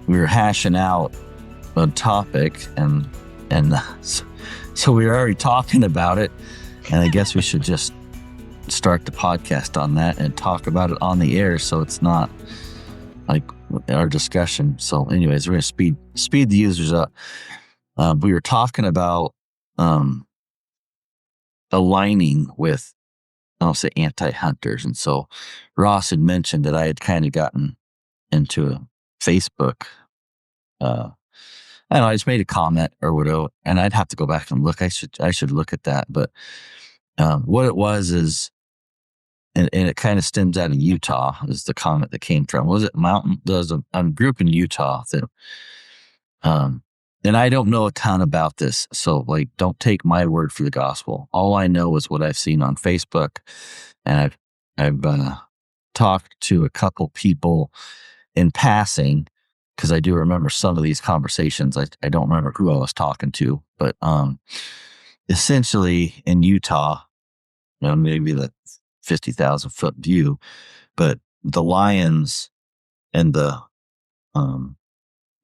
we were hashing out a topic, and so we were already talking about it, and I guess we should just start the podcast on that and talk about it on the air, so it's not like our discussion. So anyways, we're going to speed the users up. We were talking about aligning with, I'll say, anti-hunters. And so Ross had mentioned that I had kind of gotten into a Facebook. I don't know, I just made a comment or whatever, and I'd have to go back and look. I should look at that. But what it was is, and it kind of stems out of Utah, is the comment that came from. Was it Mountain? There's a group in Utah that, and I don't know a ton about this, so like, don't take my word for the gospel. All I know is what I've seen on Facebook, and I've talked to a couple people in passing, because I do remember some of these conversations. I don't remember who I was talking to, but essentially in Utah, maybe the 50,000 foot view, but the lions and the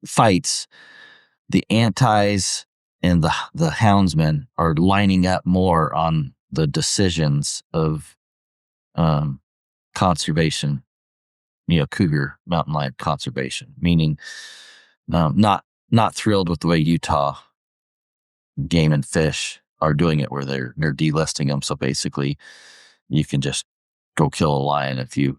fights, the antis and the houndsmen are lining up more on the decisions of conservation, cougar mountain lion conservation, meaning not thrilled with the way Utah Game and Fish are doing it, where they're delisting them. So basically, you can just go kill a lion if you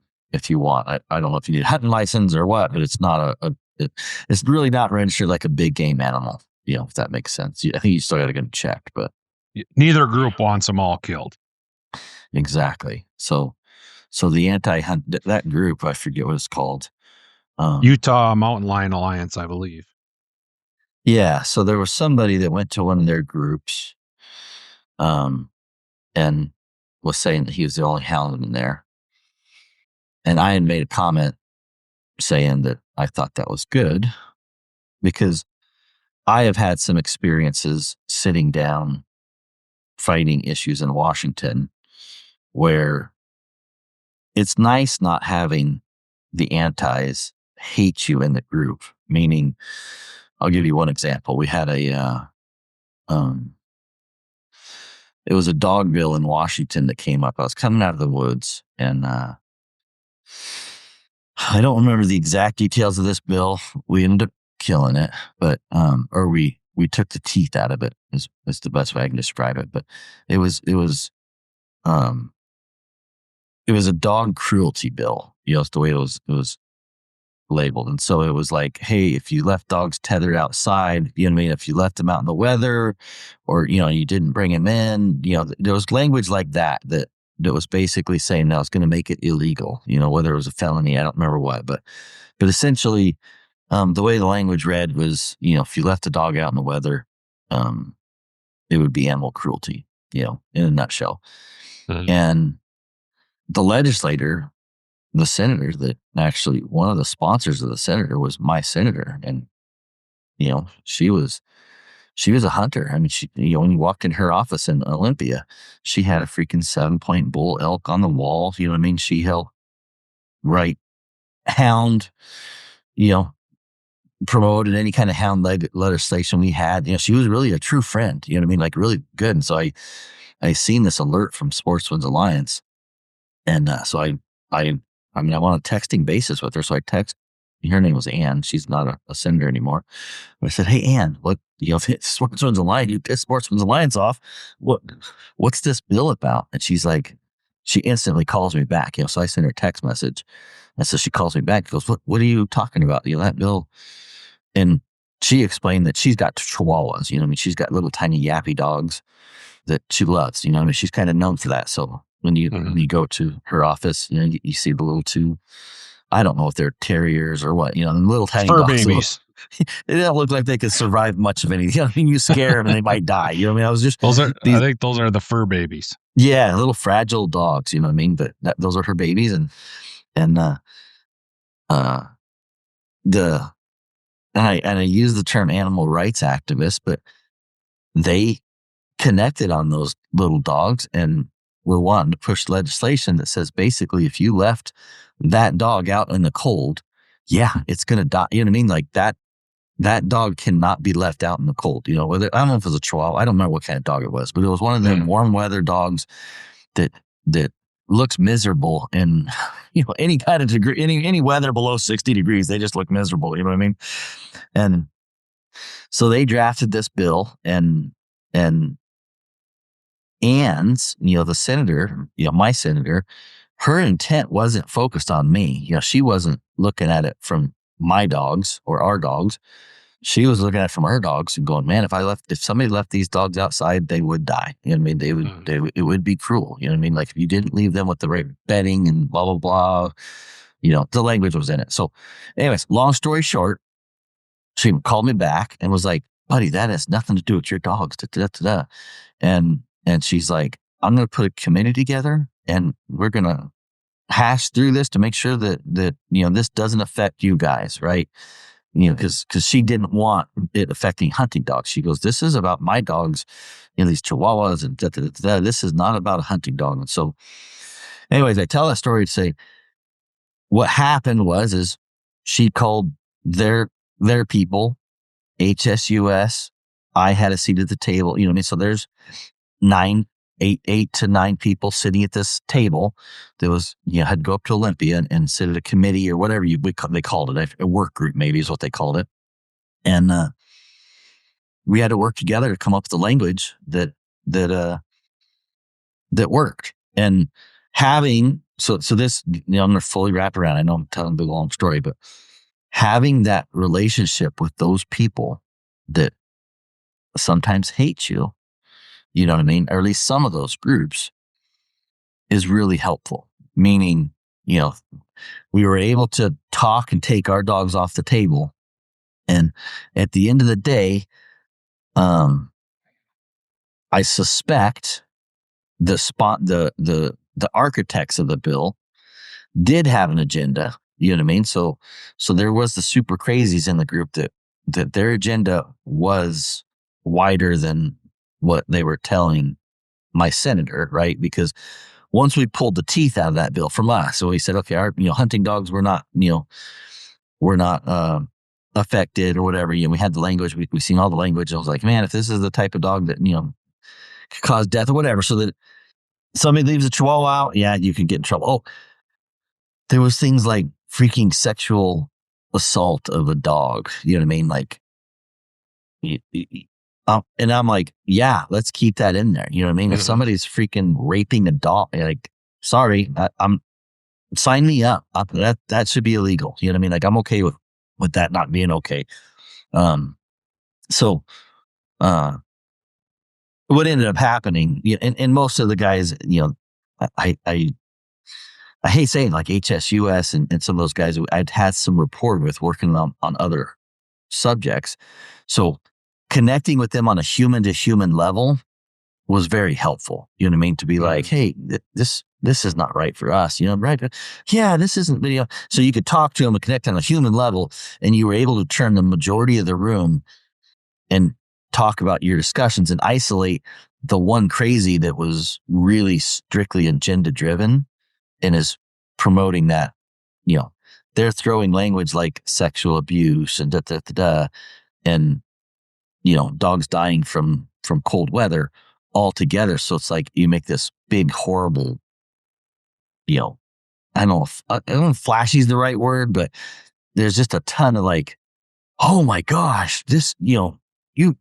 want. I don't know if you need a hunting license or what, but it's not it's really not registered like a big game animal, if that makes sense. I think you still got to get them checked, but neither group wants them all killed. Exactly. So the anti-hunt, that group, I forget what it's called. Utah Mountain Lion Alliance, I believe. Yeah. So there was somebody that went to one of their groups, and was saying that he was the only houndsman there. And I had made a comment saying that I thought that was good, because I have had some experiences sitting down fighting issues in Washington where it's nice not having the antis hate you in the group. Meaning, I'll give you one example. We had it was a dog bill in Washington that came up. I was coming out of the woods, and I don't remember the exact details of this bill. We ended up killing it, but or we took the teeth out of it, is the best way I can describe it. But it was a dog cruelty bill. It's the way it was labeled. And so it was like, hey, if you left dogs tethered outside, if you left them out in the weather, or you didn't bring them in, there was language like that was basically saying that was going to make it illegal, whether it was a felony, I don't remember what, but essentially, the way the language read was, if you left a dog out in the weather, it would be animal cruelty, in a nutshell. Mm-hmm. And the legislator, the senator, that actually one of the sponsors of the senator was my senator, and she was a hunter. I mean, she, when you walked in her office in Olympia, she had a freaking 7-point bull elk on the wall. You know what I mean? She held right hound, promoted any kind of hound legislation we had. She was really a true friend. You know what I mean? Like, really good. And so I seen this alert from Sportsman's Alliance, and so I went on a texting basis with her. So I text. Her name was Ann. She's not a senator anymore. But I said, "Hey, Ann, look, if Sportsman's Alliance, you piss Sportsman's Alliance off. What's this bill about?" And she's like, she instantly calls me back. So I sent her a text message, and so she calls me back. She goes, "What are you talking about? That bill?" And she explained that she's got chihuahuas. She's got little tiny yappy dogs that she loves. She's kind of known for that. So when you go to her office, you see the little two. I don't know if they're terriers or what, the little tiny fur dogs. Babies. They don't look like they could survive much of anything. You scare them and they might die. I was just I think those are the fur babies. Yeah, little fragile dogs. But those are her babies, and I use the term animal rights activist, but they connected on those little dogs and were wanting to push legislation that says basically, if you left that dog out in the cold, yeah, it's going to die. You know what I mean? Like that dog cannot be left out in the cold. You know, whether, I don't know if it was a Chihuahua. I don't remember what kind of dog it was, but it was one of them warm weather dogs that that looks miserable in any kind of degree, any weather below 60 degrees. They just look miserable. You know what I mean? And so they drafted this bill, and the senator, my senator, her intent wasn't focused on me. She wasn't looking at it from my dogs or our dogs. She was looking at it from her dogs and going, man, if somebody left these dogs outside, they would die. You know what I mean? It would be cruel. You know what I mean? Like if you didn't leave them with the right bedding and blah, blah, blah, the language was in it. So anyways, long story short, she called me back and was like, buddy, that has nothing to do with your dogs. Da, da, da, da. And she's like, I'm going to put a committee together and we're going to hash through this to make sure that this doesn't affect you guys, right? Because she didn't want it affecting hunting dogs. She goes, this is about my dogs, these Chihuahuas and da, da, da, da. This is not about a hunting dog. And so, anyways, I tell that story to say what happened is she called their people, HSUS. I had a seat at the table. You know what I mean? So there's eight to nine people sitting at this table. There was, had to go up to Olympia and sit at a committee or whatever they called it. A work group maybe is what they called it. And we had to work together to come up with the language that worked. And having, so this, I'm going to fully wrap around. I know I'm telling a big long story, but having that relationship with those people that sometimes hate you, you know what I mean? Or at least some of those groups is really helpful. Meaning, we were able to talk and take our dogs off the table. And at the end of the day, I suspect the architects of the bill did have an agenda. You know what I mean? So there was the super crazies in the group that their agenda was wider than what they were telling my senator, right? Because once we pulled the teeth out of that bill from us, so we said, okay, our hunting dogs were not affected or whatever. We had the language, we seen all the language. I was like, man, if this is the type of dog that could cause death or whatever, so that somebody leaves a Chihuahua out, yeah, you can get in trouble. Oh, there was things like freaking sexual assault of a dog. You know what I mean? Like, and I'm like, yeah, let's keep that in there. You know what I mean? Mm-hmm. If somebody's freaking raping a dog, like, sorry, I'm sign me up. That should be illegal. You know what I mean? Like, I'm okay with that not being okay. So, what ended up happening, and most of the guys, I hate saying like HSUS and some of those guys I'd had some rapport with working on other subjects. So connecting with them on a human to human level was very helpful. You know what I mean? To be like, hey, this is not right for us. Right? Yeah, this isn't video. So you could talk to them and connect on a human level, and you were able to turn the majority of the room and talk about your discussions and isolate the one crazy that was really strictly agenda driven and is promoting that, they're throwing language like sexual abuse and and dogs dying from cold weather all together. So it's like you make this big horrible, I don't know if flashy is the right word, but there's just a ton of like, oh my gosh, this, you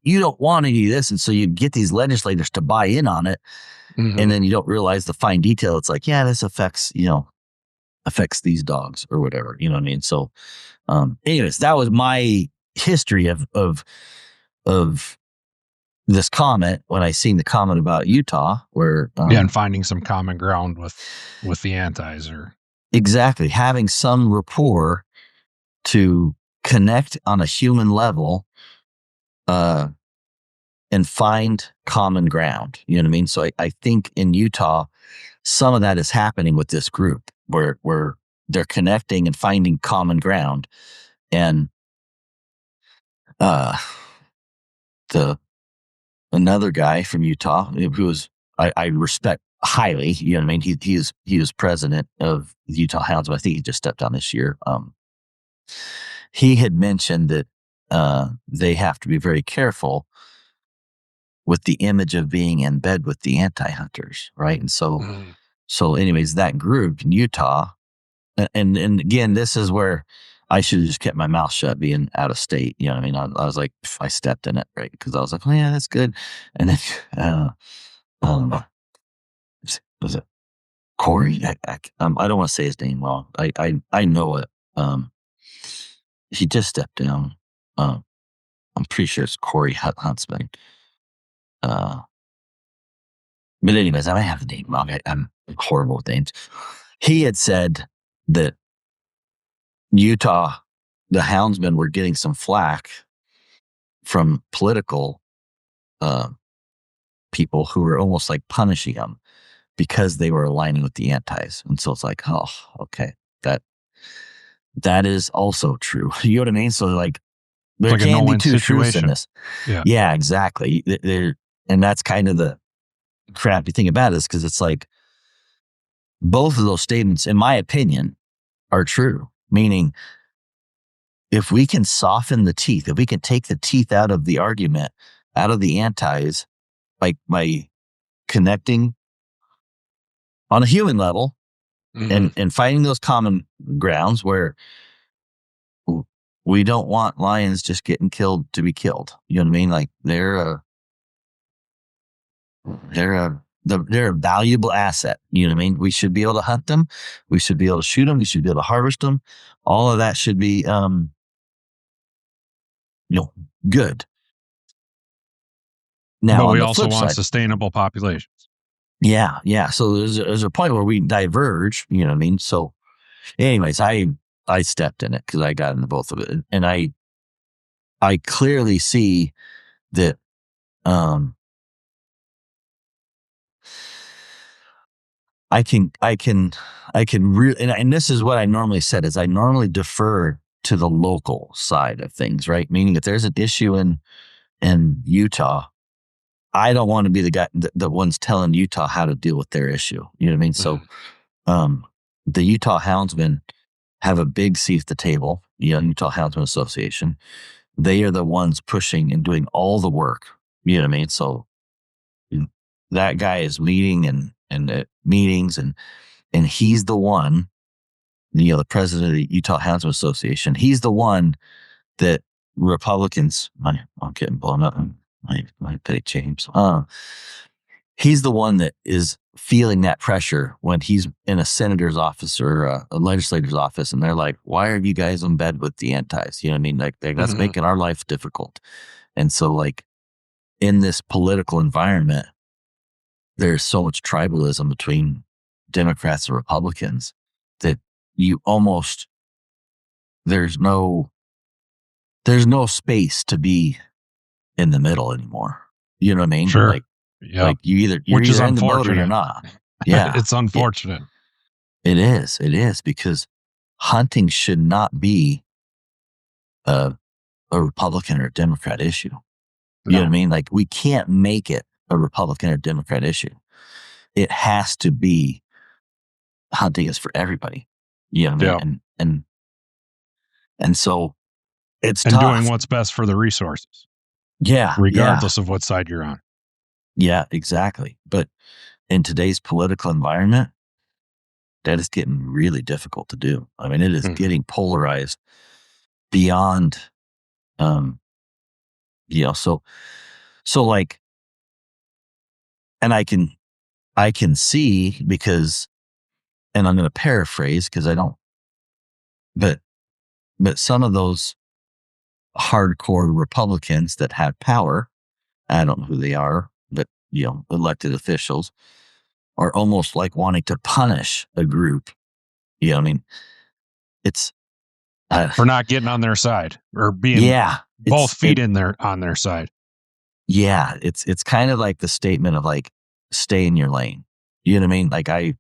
don't want any of this. And so you get these legislators to buy in on it. Mm-hmm. And then you don't realize the fine detail. It's like, yeah, this affects these dogs or whatever. You know what I mean? So, anyways, that was my history of this comment when I seen the comment about Utah where, and finding some common ground with the antis or exactly having some rapport to connect on a human level, and find common ground. You know what I mean? So I think in Utah, some of that is happening with this group where they're connecting and finding common ground. And another guy from Utah who was I respect highly, you know what I mean? He was president of the Utah Houndsmen. I think he just stepped down this year. he had mentioned that they have to be very careful with the image of being in bed with the anti-hunters, right? And Mhm. so anyways, that group in Utah, and again, this is where I should have just kept my mouth shut being out of state. You know what I mean? I was like, I stepped in it, right? Because I was like, oh yeah, that's good. And then, um, was it Corey? I don't want to say his name wrong. I know it. Um, he just stepped down. Um, I'm pretty sure it's Corey Huntsman. Uh, but anyways, I might have the name wrong. I'm horrible with names. He had said that Utah, the Houndsmen were getting some flack from political uh, people who were almost like punishing them because they were aligning with the antis. And so it's like, oh, okay, that that is also true. You know what I mean? So like, It's there like a can be no-win two truths in situation. this. Yeah. Yeah, exactly. And that's kind of the crappy thing about it, is because it's like both of those statements, in my opinion, are true. Meaning, if we can soften the teeth, if we can take the teeth out of the argument, out of the antis, by connecting on a human level Mhm. and finding those common grounds where we don't want lions just getting killed to be killed. You know what I mean? Like they're a valuable asset. You know what I mean? We should be able to hunt them. We should be able to shoot them. We should be able to harvest them. All of that should be, you know, good. Now But on we the also flip want side, sustainable populations. yeah, yeah. So there's a point where we diverge. You know what I mean? So, anyways, I stepped in it because I got into both of it, and I clearly see that. Um, I can, I can, I can really, and this is what I normally said, is I normally defer to the local side of things, right? Meaning, if there's an issue in Utah, I don't want to be the guy, the ones telling Utah how to deal with their issue. You know what I mean? So, Mhm. um, the Utah Houndsmen have a big seat at the table. You know, Utah Houndsmen Association. They are the ones pushing and doing all the work. You know what I mean? So that guy is leading and meetings, and he's the one, you know, the president of the Utah Houndsman Association. He's the one that Republicans, I'm getting blown up. My petty James. He's the one that is feeling that pressure when he's in a senator's office or a legislator's office, and they're like, "Why are you guys in bed with the antis?" You know what I mean? Like that's Mhm. making our life difficult. And so, like in this political environment, there's so much tribalism between Democrats and Republicans that you almost there's no there's no space to be in the middle anymore. You know what I mean? Sure. Like Yeah. you're Which is either in the boat or you're unfortunate. not. Yeah. It's It unfortunate. it is. It is, because hunting should not be a a Republican or a Democrat issue. You know what I No. mean? Like, we can't make it a Republican or Democrat issue. It has to be, hunting is for everybody. You know what I mean? Yeah. And so it's And doing tough. what's best for the resources, Yeah, yeah, regardless of what side you're on. yeah, exactly. But in today's political environment, that is getting really difficult to do. I mean, it is Mhm. getting polarized beyond, um, so like, and I can see, because, and I'm going to paraphrase because I don't, but some of those hardcore Republicans that have power, I don't know who they are, but elected officials, are almost like wanting to punish a group. I mean, it's uh, For not getting on their side or being yeah, both feet in there on their side. it's kind of like the statement of like, stay in your lane. You know what I mean? Like, I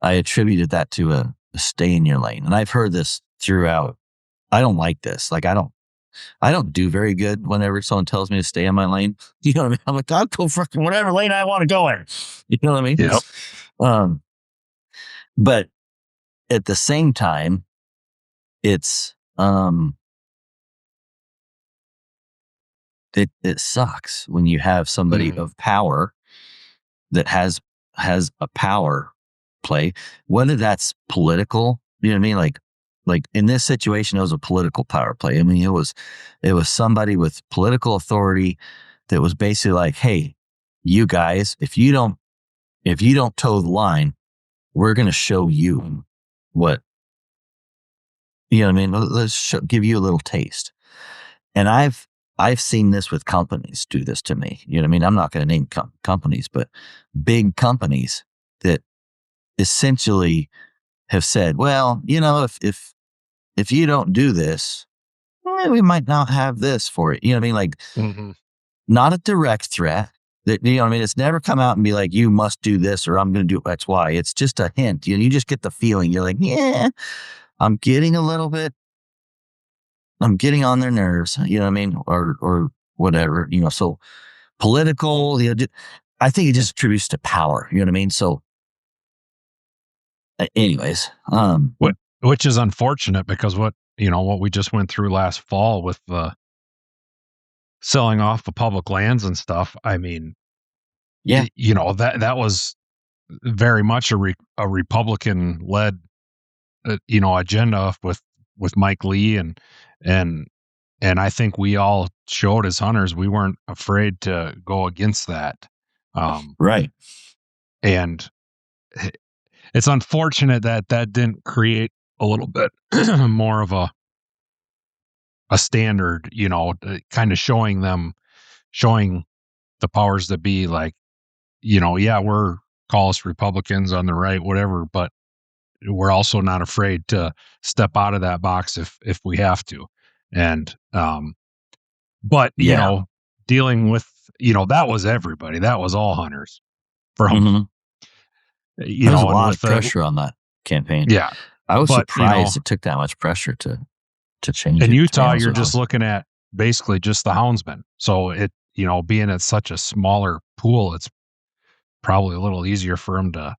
attributed that to a stay in your lane, and I've heard this throughout. I don't like this. Like, I don't do very good whenever someone tells me to stay in my lane. You know what I mean? I'm like, I'll go fucking whatever lane I want to go in. You know what I mean? Yep. Um, but at the same time, it's um, it sucks when you have somebody Mhm. of power that has a power play, whether that's political, you know what I mean? Like in this situation, it was a political power play. I mean, it was somebody with political authority that was basically like, hey, you guys, if you don't toe the line, we're gonna show you what you know what I mean. Give you a little taste. And I've seen this with companies do this to me. You know what I mean? I'm not going to name companies, but big companies that essentially have said, well, if you don't do this, we might not have this for it. You know what I mean? Like Mhm. not a direct threat. That you know what I mean? It's never come out and be like, you must do this or I'm going to do X, Y. It's just a hint. You just get the feeling. You're like, yeah, I'm getting a little bit. I'm getting on their nerves. You know what I mean? Or whatever. So political. I think it just attributes to power. You know what I mean? So, anyways, Which is unfortunate because what we just went through last fall with the selling off the public lands and stuff. I mean, yeah, that was very much a Republican led agenda with Mike Lee and and I think we all showed as hunters we weren't afraid to go against that. Um, right. and it's unfortunate that that didn't create a little bit more of a standard, kind of showing the powers that be like, yeah, we're call us Republicans on the right, whatever, but we're also not afraid to step out of that box if we have to. And but Yeah. dealing with that was everybody. That was all hunters from hmm There's a and lot with of the pressure on that campaign. yeah. I was But surprised it took that much pressure to change in it. To be Utah, honest you're with you. just looking at basically just the houndsmen. So being at such a smaller pool, it's probably a little easier for them to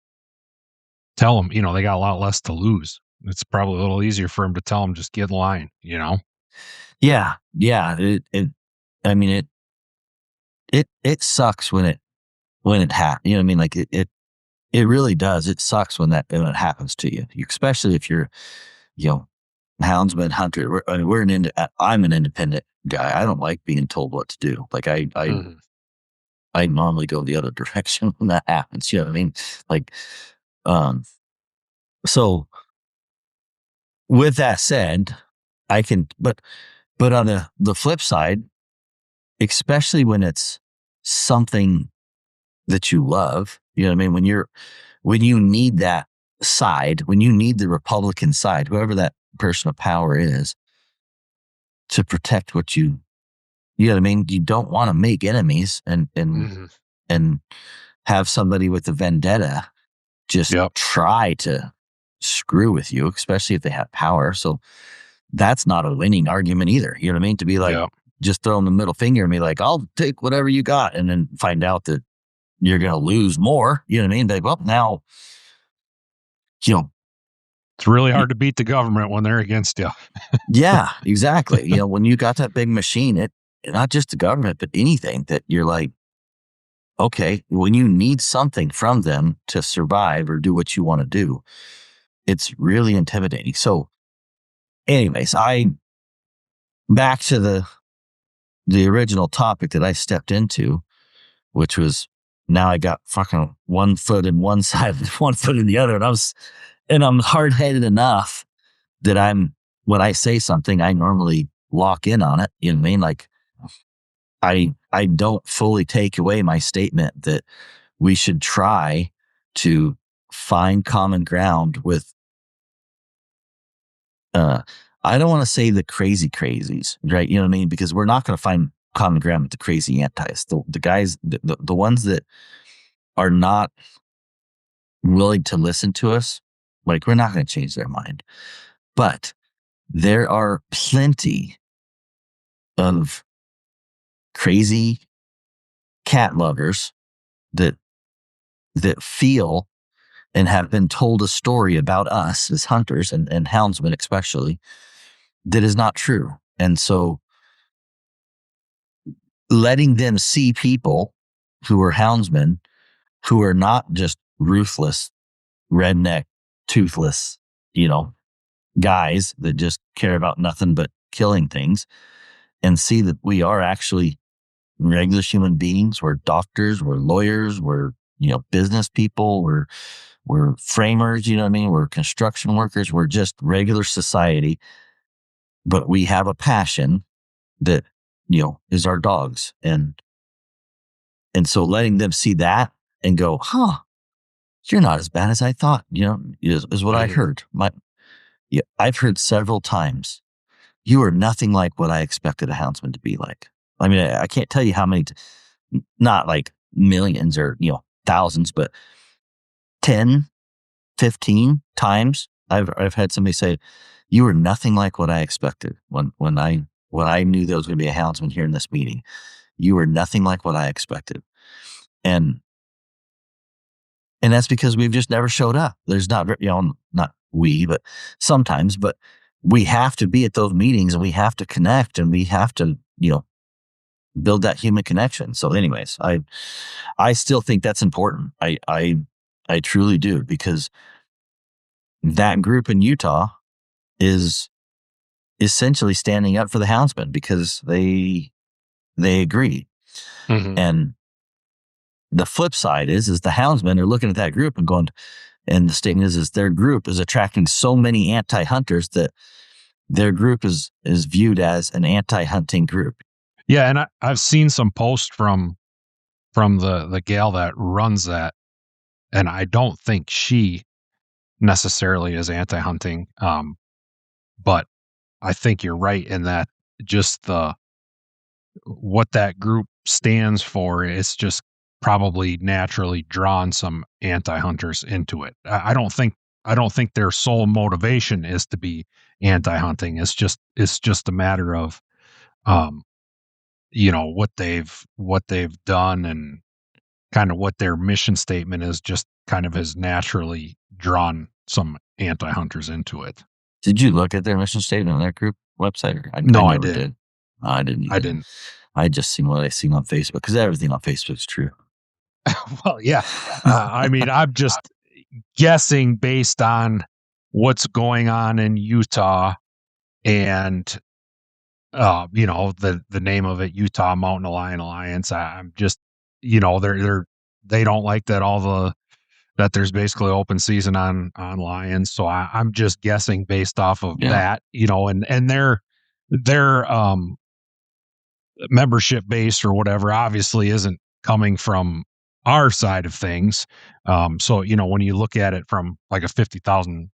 tell them, they got a lot less to lose. It's probably a little easier for them to tell them just get in line. Yeah, yeah. I mean, it sucks when it happens. You know what I mean? Like it really does. It sucks when it happens to you, especially if you're you know houndsman hunter. I'm an independent guy. I don't like being told what to do. Like Mhm. I normally go the other direction when that happens. You know what I mean? Like, um, so with that said, I can, but on the flip side, especially when it's something that you love, you know what I mean? When you need that side, when you need the Republican side, whoever that person of power is, to protect you know what I mean? You don't want to make enemies Mhm. and have somebody with a vendetta just Yep. try to screw with you, especially if they have power. So that's not a winning argument either. You know what I mean? To be like, Yep. just throw them the middle finger and be like, I'll take whatever you got. And then find out that you're going to lose more. You know what I mean? Like, well, now, you know, It's really y- hard to beat the government when they're against you. yeah, exactly. When you got that big machine, not just the government, but anything that you're like, okay, when you need something from them to survive or do what you want to do, it's really intimidating. So, anyways, I back to the original topic that I stepped into, which was now I got fucking one foot in one side, one foot in the other, and I'm hard headed enough that when I say something, I normally lock in on it. You know what I mean? Like I don't fully take away my statement that we should try to find common ground with uh I don't want to say the crazy crazies, right? You know what I mean? Because we're not going to find common ground with the crazy antis. The guys, the ones that are not willing to listen to us, like we're not going to change their mind. But there are plenty of crazy cat lovers that feel and have been told a story about us as hunters and houndsmen especially that is not true. And so letting them see people who are houndsmen, who are not just ruthless, redneck, toothless, you know, guys that just care about nothing but killing things, and see that we are actually regular human beings. We're doctors, we're lawyers, we're, business people, we're framers, you know what I mean? We're construction workers, we're just regular society, but we have a passion that, is our dogs. And so letting them see that and go, huh, you're not as bad as I thought, is what I Mhm. heard. Yeah, I've heard several times, you are nothing like what I expected a houndsman to be like. I mean, I can't tell you how many, not like millions or, thousands, but 10, 15 times I've had somebody say, you are nothing like what I expected when I knew there was going to be a houndsman here in this meeting. You were nothing like what I expected. And And that's because we've just never showed up. There's not, not we, but sometimes, but we have to be at those meetings and we have to connect and we have to, build that human connection. So anyways, I still think that's important. I truly do, because that group in Utah is essentially standing up for the houndsmen because they agree. Mhm. And the flip side is the houndsmen are looking at that group and going, and the statement is their group is attracting so many anti-hunters that their group is viewed as an anti-hunting group. Yeah, and I've seen some posts from the gal that runs that, and I don't think she necessarily is anti-hunting, but I think you're right in that just the what that group stands for is just probably naturally drawn some anti-hunters into it. I don't think their sole motivation is to be anti-hunting. It's just a matter of um what they've done and kind of what their mission statement is, just kind of has naturally drawn some anti-hunters into it. Did you look at their mission statement on that group website? Or I No, I never didn't. did. I didn't I either. didn't. I just seen what I seen on Facebook because everything on Facebook is true. Well, yeah. I mean, I'm just guessing based on what's going on in Utah and the name of it, Utah Mountain Lion Alliance. I'm just, they don't like that there's basically open season on lions. So I'm just guessing based off of Yeah, that, and their membership base or whatever obviously isn't coming from our side of things. So when you look at it from like a 50,000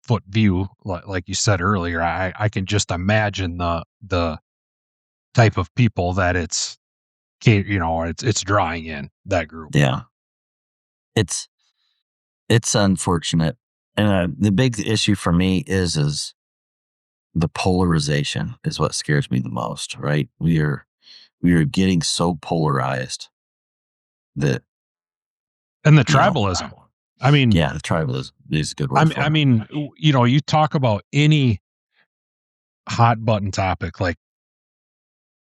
foot view, like you said earlier, I can just imagine the type of people that it's drawing in that group. yeah. It's it's unfortunate, and the big issue for me is the polarization is what scares me the most. Right? We are getting so polarized that And the you know, tribalism. I mean, yeah, the tribalism is a good I word mean, for I it. mean, you talk about any hot button topic, like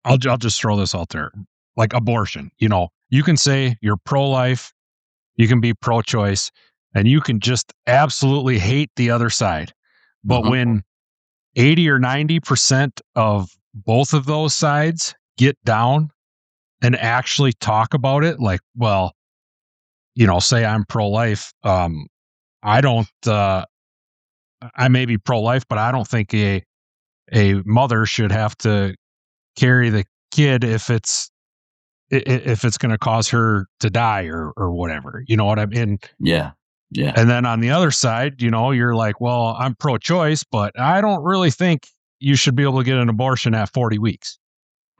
I'll just throw this out there, like abortion. You can say you're pro life, you can be pro choice, and you can just absolutely hate the other side. But Mhm. when 80 or 90% of both of those sides get down and actually talk about it, like, well, say I'm pro life, I don't, I may be pro life, but I don't think a mother should have to carry the kid if it's going to cause her to die or whatever. You know what I mean? Yeah. Yeah. And then on the other side, you're like, well, I'm pro choice, but I don't really think you should be able to get an abortion at 40 weeks.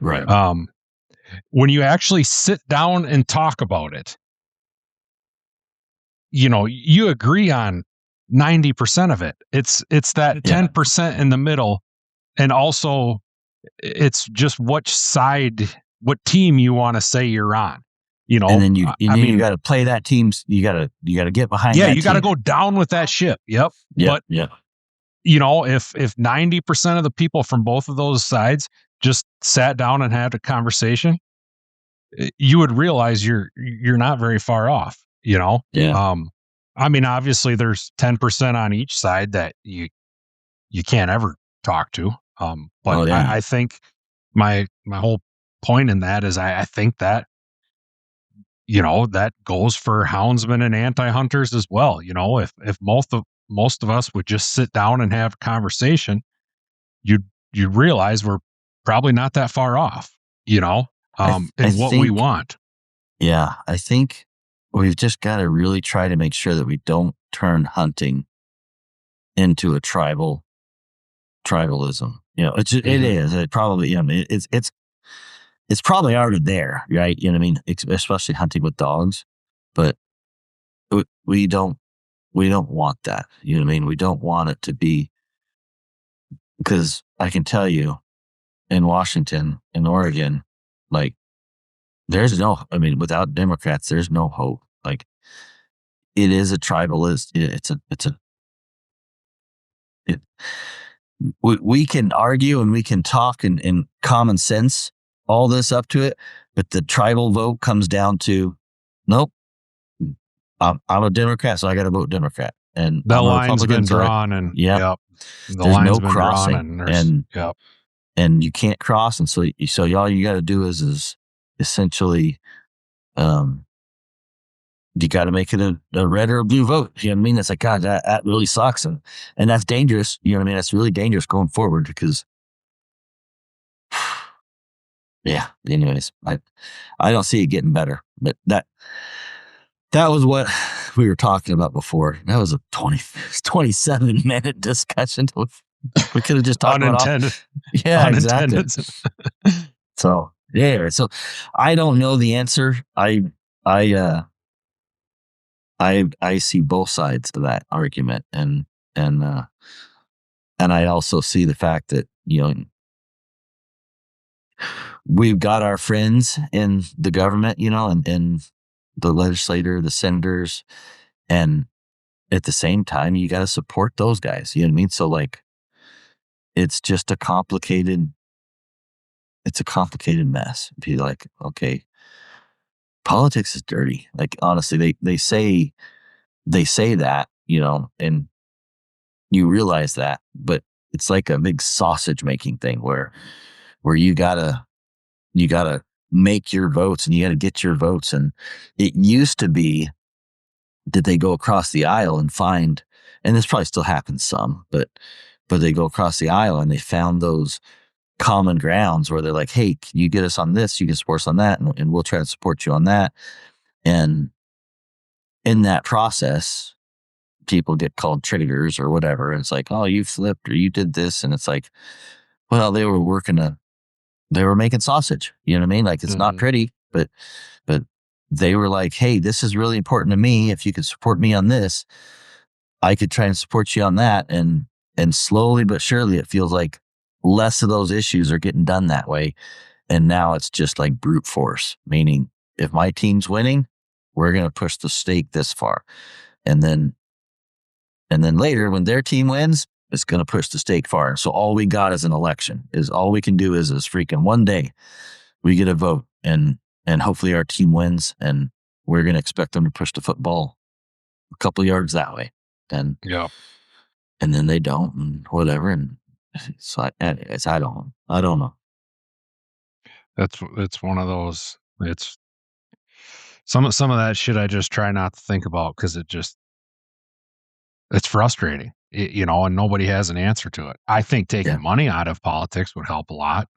Right. Um, when you actually sit down and talk about it, you agree on 90% of it. It's that Yeah. 10% in the middle. And also it's just what team you want to say you're on. And then I you mean, got to play that team's. You got to get behind yeah, that you got to team. go down with that ship. Yep. Yeah. But Yeah. if 90% of the people from both of those sides just sat down and had a conversation, you would realize you're not very far off, you know? Yeah. Um, I mean, obviously there's 10% on each side that you can't ever talk to. But Oh yeah. I think my whole point in that is I think that, that goes for houndsmen and anti-hunters as well. If most of us would just sit down and have a conversation, you'd you'd realize we're probably not that far off, I in what we think, want. yeah, I think we've just got to really try to make sure that we don't turn hunting into a tribalism. It Mhm. is. It probably, it's probably already there, right? You know what I mean? Especially hunting with dogs, but we don't want that. You know what I mean? We don't want it to be, because I can tell you, in Washington, in Oregon, like, there's no, I mean, without Democrats, there's no hope. Like, it is a tribalist. It, we can argue and we can talk and common sense all this up to it, but the tribal vote comes down to, nope, I'm a Democrat, so I got to vote Democrat, and That I'm a line's Republican, been so drawn, and yep, yep, the there's line's no been drawn, crossing, and there's yep. and you can't cross, and so all you got to do is essentially, um, you got to make it a red or a blue vote. You know what I mean? It's like, God, that really sucks, and that's dangerous. You know what I mean? That's really dangerous going forward because, yeah. Anyways, I don't see it getting better, but that was what we were talking about before. That was a 27-minute discussion. We could have just talked about all. Unintended Yeah, exactly. unintended. So yeah, so I don't know the answer. I I see both sides of that argument, and and I also see the fact that, we've got our friends in the government, and the legislator, the senators, and at the same time, you got to support those guys. You know what I mean? So, like, it's just it's a complicated mess. Be like, okay, politics is dirty. Like, honestly, they say that, and you realize that, but it's like a big sausage making thing where you gotta make your votes and you gotta get your votes. And it used to be that they go across the aisle and find, and this probably still happens some, but they go across the aisle and they found those common grounds where they're like, hey, can you get us on this? You can support us on that, and we'll try to support you on that. And in that process, people get called traitors or whatever. And it's like, oh, you flipped or you did this. And it's like, well, they were making sausage. You know what I mean? Like, it's not Mhm. pretty, but they were like, hey, this is really important to me. If you could support me on this, I could try and support you on that. And slowly but surely, it feels like less of those issues are getting done that way. And now it's just like brute force, meaning if my team's winning, we're going to push the stake this far. And then later when their team wins, it's going to push the stake far. And so all we got is an election. Is all we can do is freaking one day we get a vote, and hopefully our team wins, and we're going to expect them to push the football a couple yards that way. And Yeah. and then they don't, and whatever. And so anyways, I don't know. It's one of those. It's some of that shit I just try not to think about because it's frustrating, and nobody has an answer to it. I think taking Yeah. money out of politics would help a lot.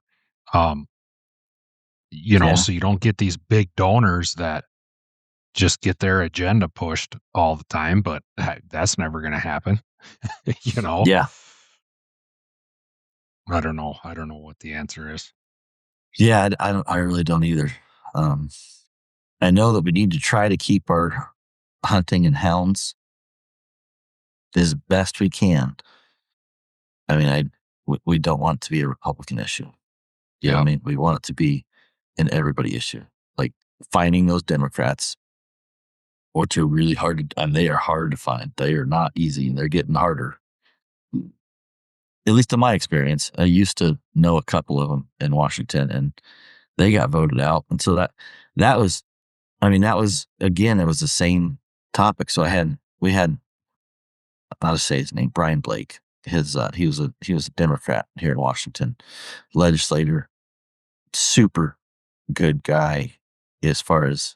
Um, Yeah. so you don't get these big donors that just get their agenda pushed all the time, but that's never going to happen. you know, Yeah. I don't know. I don't know what the answer is. Yeah. I really don't either. Um, I know that we need to try to keep our hunting and hounds as best we can. I mean, we don't want it to be a Republican issue. You know what Yeah. I mean? We want it to be an everybody issue. Like, finding those Democrats, which are really hard to, and they are hard to find. They are not easy, and they're getting harder. at least in my experience, I used to know a couple of them in Washington, and they got voted out. And so that was, I mean, that was again, it was the same topic. So we had, I'll just say his name, Brian Blake. He was a Democrat here in Washington, legislator, super good guy as far as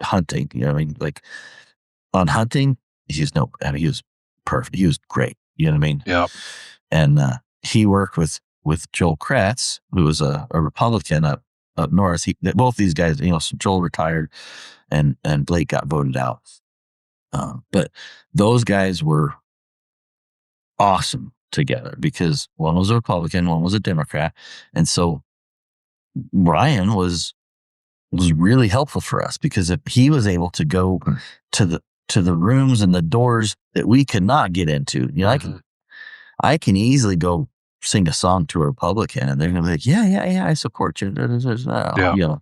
hunting. You know what I mean? Like on hunting, he was perfect. He was great. You know what I mean? Yeah. And he worked with Joel Kratz, who was a Republican up north. Both these guys, so Joel retired, and Blake got voted out. But those guys were awesome together because one was a Republican, one was a Democrat, and so Brian was really helpful for us because if he was able to go to the rooms and the doors that we could not get into, I can easily go sing a song to a Republican and they're gonna be like, yeah, I support you. Yeah.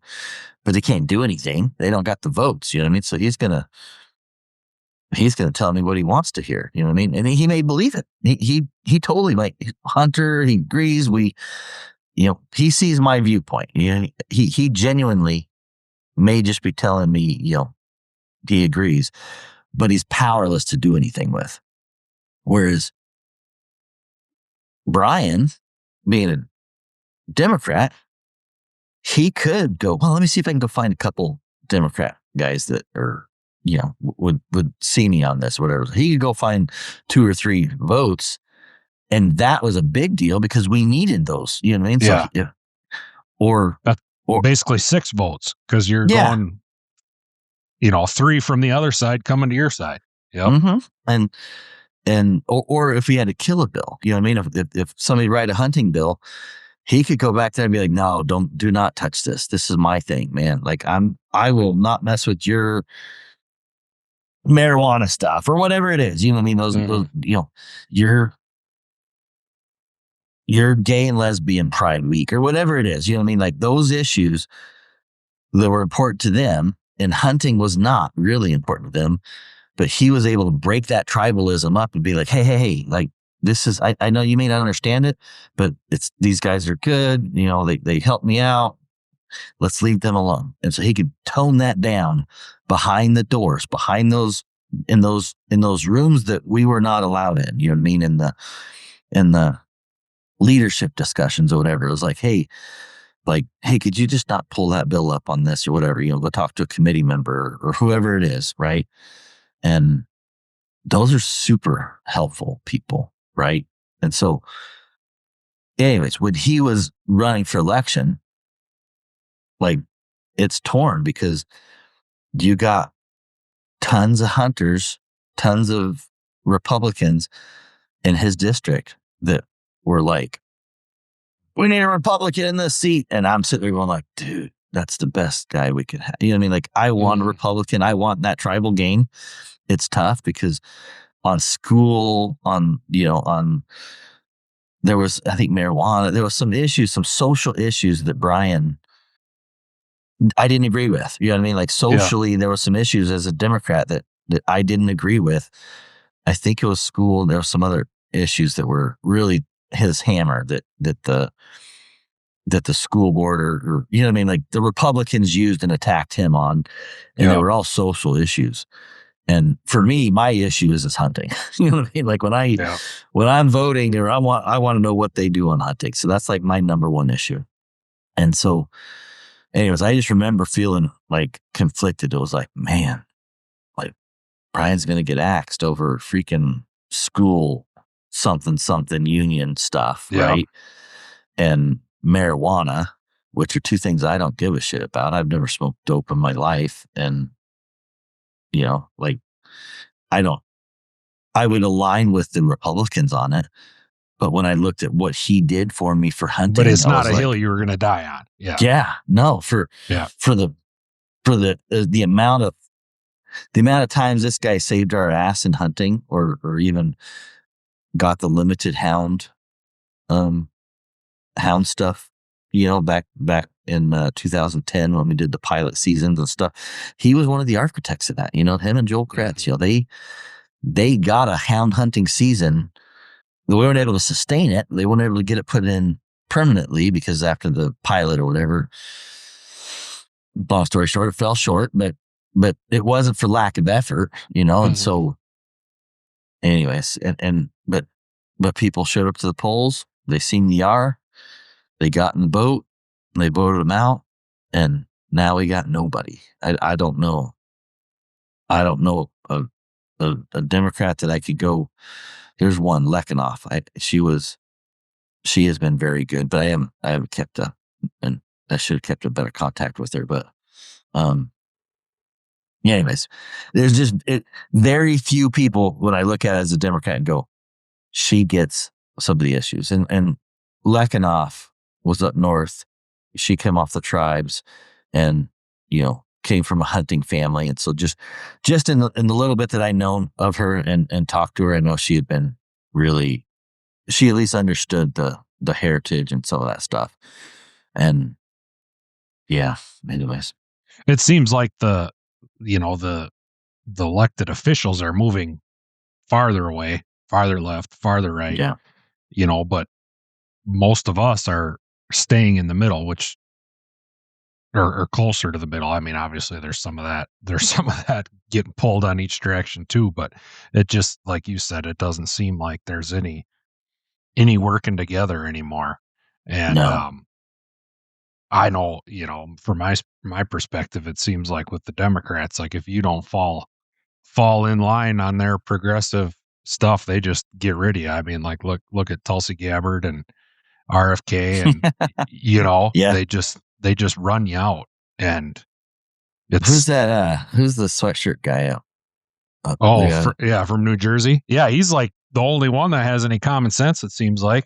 But they can't do anything. They don't got the votes. You know what I mean? So he's gonna tell me what he wants to hear. You know what I mean? And he may believe it. He totally, like, Hunter. He agrees. He sees my viewpoint. He genuinely may just be telling me, he agrees, but he's powerless to do anything with. Whereas Brian, being a Democrat, he could go, well, let me see if I can go find a couple Democrat guys that are, would see me on this, or whatever. He could go find 2 or 3 votes. And that was a big deal because we needed those, you know what I mean? Yeah. So, or basically 6 votes because you're going, 3 from the other side coming to your side. Yep. Mm-hmm. And if we had to kill a bill, you know what I mean? If somebody write a hunting bill, he could go back there and be like, no, do not touch this. This is my thing, man. Like I will not mess with your marijuana stuff or whatever it is. You know what I mean? Those your gay and lesbian pride week or whatever it is. You know what I mean? Like those issues that were important to them, and hunting was not really important to them, but he was able to break that tribalism up and be like, hey, like this is, I know you may not understand it, but these guys are good. They help me out. Let's leave them alone. And so he could tone that down behind the doors, behind in those rooms that we were not allowed in, you know what I mean? In the leadership discussions or whatever. It was like, hey, could you just not pull that bill up on this or whatever? Go talk to a committee member or whoever it is, right? And those are super helpful people, right? And so, anyways, when he was running for election, like it's torn because you got tons of hunters, tons of Republicans in his district that were like, we need a Republican in this seat. And I'm sitting there going like, dude, that's the best guy we could have. You know what I mean? Like I want a Republican. I want that tribal gain. It's tough because on school, there was, I think, marijuana, there was some issues, some social issues that I didn't agree with. You know what I mean? Like socially, there were some issues as a Democrat that I didn't agree with. I think it was school. There were some other issues that were really his hammer that the school board or you know what I mean? Like the Republicans used and attacked him on, and they were all social issues. And for me, my issue is hunting. You know what I mean? Like when I'm voting or I want to know what they do on hunting. So that's like my number one issue. And so anyways, I just remember feeling like conflicted. It was like, man, like Brian's going to get axed over freaking school something union stuff. Yeah. Right. And marijuana, which are 2 things I don't give a shit about. I've never smoked dope in my life. And like I would align with the Republicans on it. But when I looked at what he did for me for hunting, but it's not a hill you were going to die on. Yeah. Yeah. No, for the amount of times this guy saved our ass in hunting or even got the limited hound stuff, back in 2010 when we did the pilot seasons and stuff. He was one of the architects of that, him and Joel Kratz, they got a hound hunting season they weren't able to sustain it. They weren't able to get it put in permanently because after the pilot or whatever, long story short, it fell short. But it wasn't for lack of effort, you know. And Mhm. so, anyways, and but people showed up to the polls. They seen the R. They got in the boat. They voted them out, and now we got nobody. I don't know. I don't know a Democrat that I could go. Here's one Lekinoff. She has been very good, but I haven't kept up, and I should have kept a better contact with her. But um, yeah, anyways, there's just very few people when I look at it as a Democrat and go, she gets some of the issues. And Lekinoff was up north. She came off the tribes, and came from a hunting family, and so just in the little bit that I known of her and talked to her, I know she had been really. She at least understood the heritage and some of that stuff. And yeah, anyways, It seems like the elected officials are moving farther away, farther left, farther right, yeah, but most of us are staying in the middle, which or closer to the middle. I mean, obviously there's some of that. There's some of that getting pulled on each direction too, but it just like you said, it doesn't seem like there's any working together anymore. And no, I know, from my perspective, it seems like with the Democrats, like if you don't fall in line on their progressive stuff, they just get rid of you. I mean, like look at Tulsi Gabbard and RFK, and yeah. they just run you out, and Who's it's that? Who's the sweatshirt guy out? The oh guy. yeah, from New Jersey. Yeah, he's like the only one that has any common sense. It seems like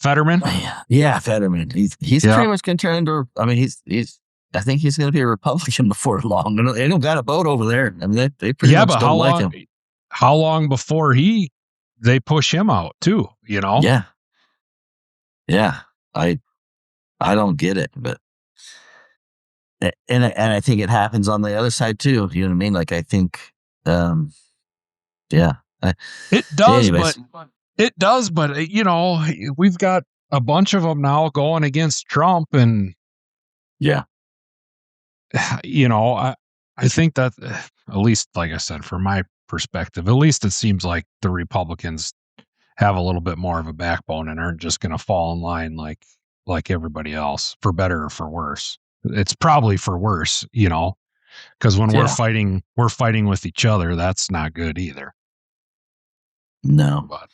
Fetterman. Yeah, Fetterman. He's Yeah, pretty much going to turn into. I mean, he's. I think he's going to be a Republican before long. They don't got a vote over there. I mean, they pretty yeah, much but don't like him. how long before they push him out too? Yeah, yeah. I I don't get it, but and I think it happens on the other side too. You know what I mean? Like I think, um, yeah. It does, Anyways, but we've got a bunch of them now going against Trump, and yeah, I think that at least, like I said, from my perspective, at least it seems like the Republicans have a little bit more of a backbone and aren't just going to fall in line like everybody else, for better or for worse. It's probably for worse, because when we're yeah. fighting with each other, that's not good either. No, But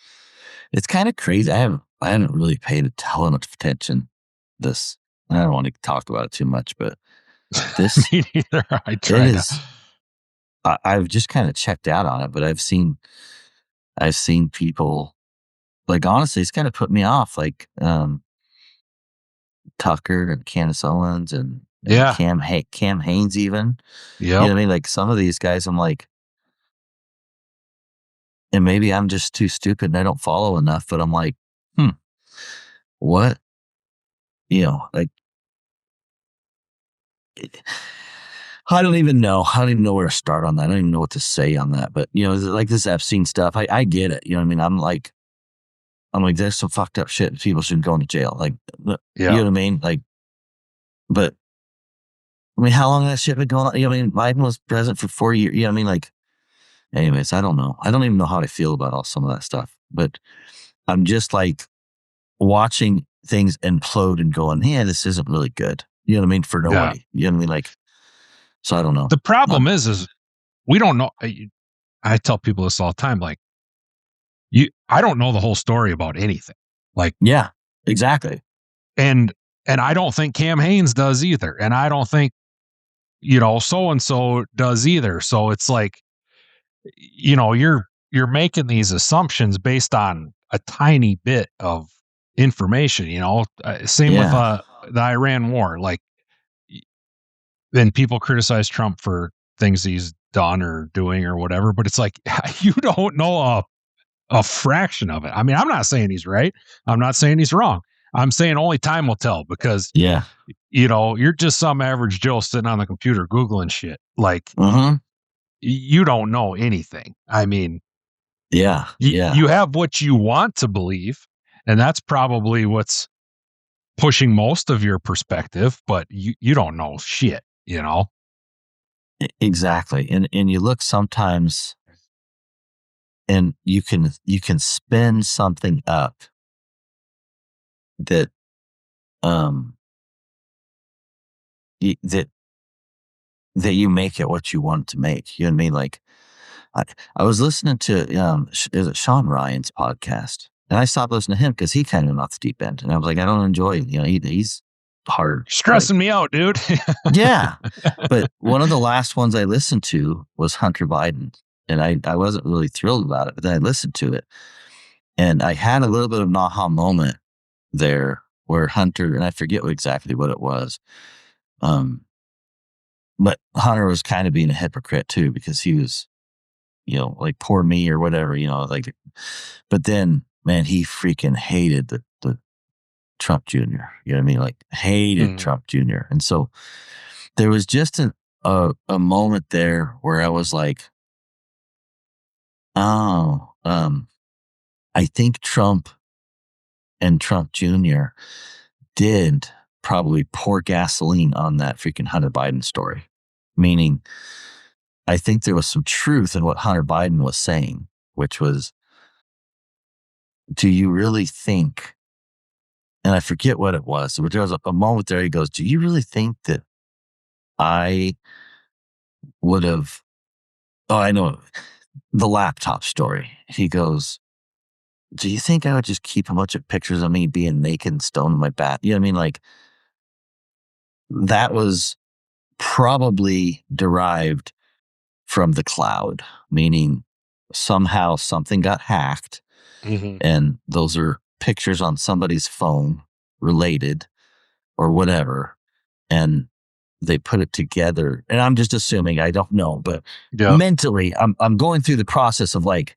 it's kind of crazy. I haven't really paid a ton of attention. This I don't want to talk about it too much, but this me neither. I it try to. is. I've just kind of checked out on it, but I've seen people like honestly, it's kind of put me off. Like Tucker and Candace Owens and Yeah. Cam Haynes even. You Yep. know what I mean? Like some of these guys, I'm like, and maybe I'm just too stupid and I don't follow enough, but I'm like, hmm, what? Like I don't even know. I don't even know where to start on that. I don't even know what to say on that. But like this Epstein stuff, I get it. You know what I mean? I'm like, there's some fucked up shit. People should go into jail. Like, you Yeah. know what I mean? Like, but I mean, how long has that shit been going on? I mean, Biden was president for 4 years. You know what I mean? Like, anyways, I don't know. I don't even know how I feel about all some of that stuff. But I'm just like watching things implode and going, yeah, this isn't really good. You know what I mean? For Yeah. nobody. You know what I mean? Like, so I don't know. The problem Um, is we don't know. I tell people this all the time. Like I don't know the whole story about anything. Like, yeah, exactly. and I don't think Cam Haynes does either. And I don't think, so and so does either. So it's like, you're making these assumptions based on a tiny bit of information, same with Yeah. the Iran war. Like, then people criticize Trump for things he's done or doing or whatever, but it's like you don't know a fraction of it. I mean, I'm not saying he's right. I'm not saying he's wrong. I'm saying only time will tell, because Yeah. you're just some average Joe sitting on the computer Googling shit. Like, Uh-huh. you don't know anything. I mean, Yeah. Yeah. You have what you want to believe, and that's probably what's pushing most of your perspective, but you don't know shit, you know? Exactly. And you look sometimes and you can spin something up that um that you make it what you want it to make. You know what I mean? Like I, I was listening to is it Sean Ryan's podcast, and I stopped listening to him because he kind of went off the deep end, and I was like, I don't enjoy. He's hard, but Stressing me out, dude. yeah. But one of the last ones I listened to was Hunter Biden, and I wasn't really thrilled about it, but then I listened to it, and I had a little bit of an aha moment there where Hunter, and I forget exactly what it was. Um, but Hunter was kind of being a hypocrite too because he was, like poor me or whatever, like. But then, man, he freaking hated the Trump Jr. You know what I mean? Like hated Mm, Trump Jr. And so there was just a moment there where I was like, oh, I think Trump and Trump Jr. did probably pour gasoline on that freaking Hunter Biden story. Meaning, I think there was some truth in what Hunter Biden was saying, which was, do you really think, and I forget what it was, but there was a moment there he goes, do you really think that I would have, oh, I know, the laptop story. He goes, do you think I would just keep a bunch of pictures of me being naked and stoned in my bath? You know what I mean? Like, that was probably derived from the cloud, meaning somehow something got hacked mhm. and those are pictures on somebody's phone related or whatever. And they put it together. And I'm just assuming, I don't know, but Yep. mentally I'm going through the process of like,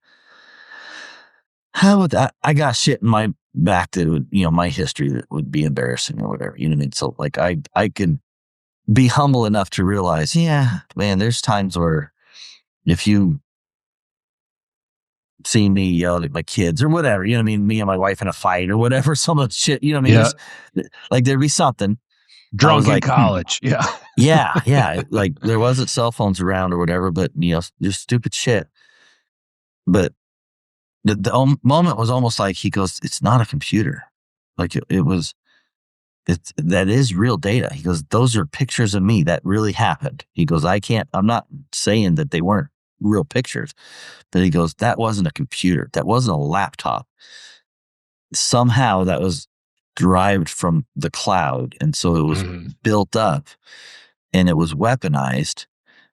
how would I got shit in my back that would, my history that would be embarrassing or whatever. You know what I mean? So like I can be humble enough to realize, yeah, man, there's times where if you see me yell at my kids or whatever, you know what I mean? Me and my wife in a fight or whatever, some of the shit, you know what I mean? Yeah. There's like, there'd be something. I was Drunk in like, college. Yeah. yeah, yeah. Like there wasn't cell phones around or whatever, but just stupid shit. But the moment was almost like he goes, it's not a computer. Like it was, that is real data. He goes, those are pictures of me that really happened. He goes, I'm not saying that they weren't real pictures, but he goes, that wasn't a computer. That wasn't a laptop. Somehow that was derived from the cloud. And so it was Mhm. built up and it was weaponized.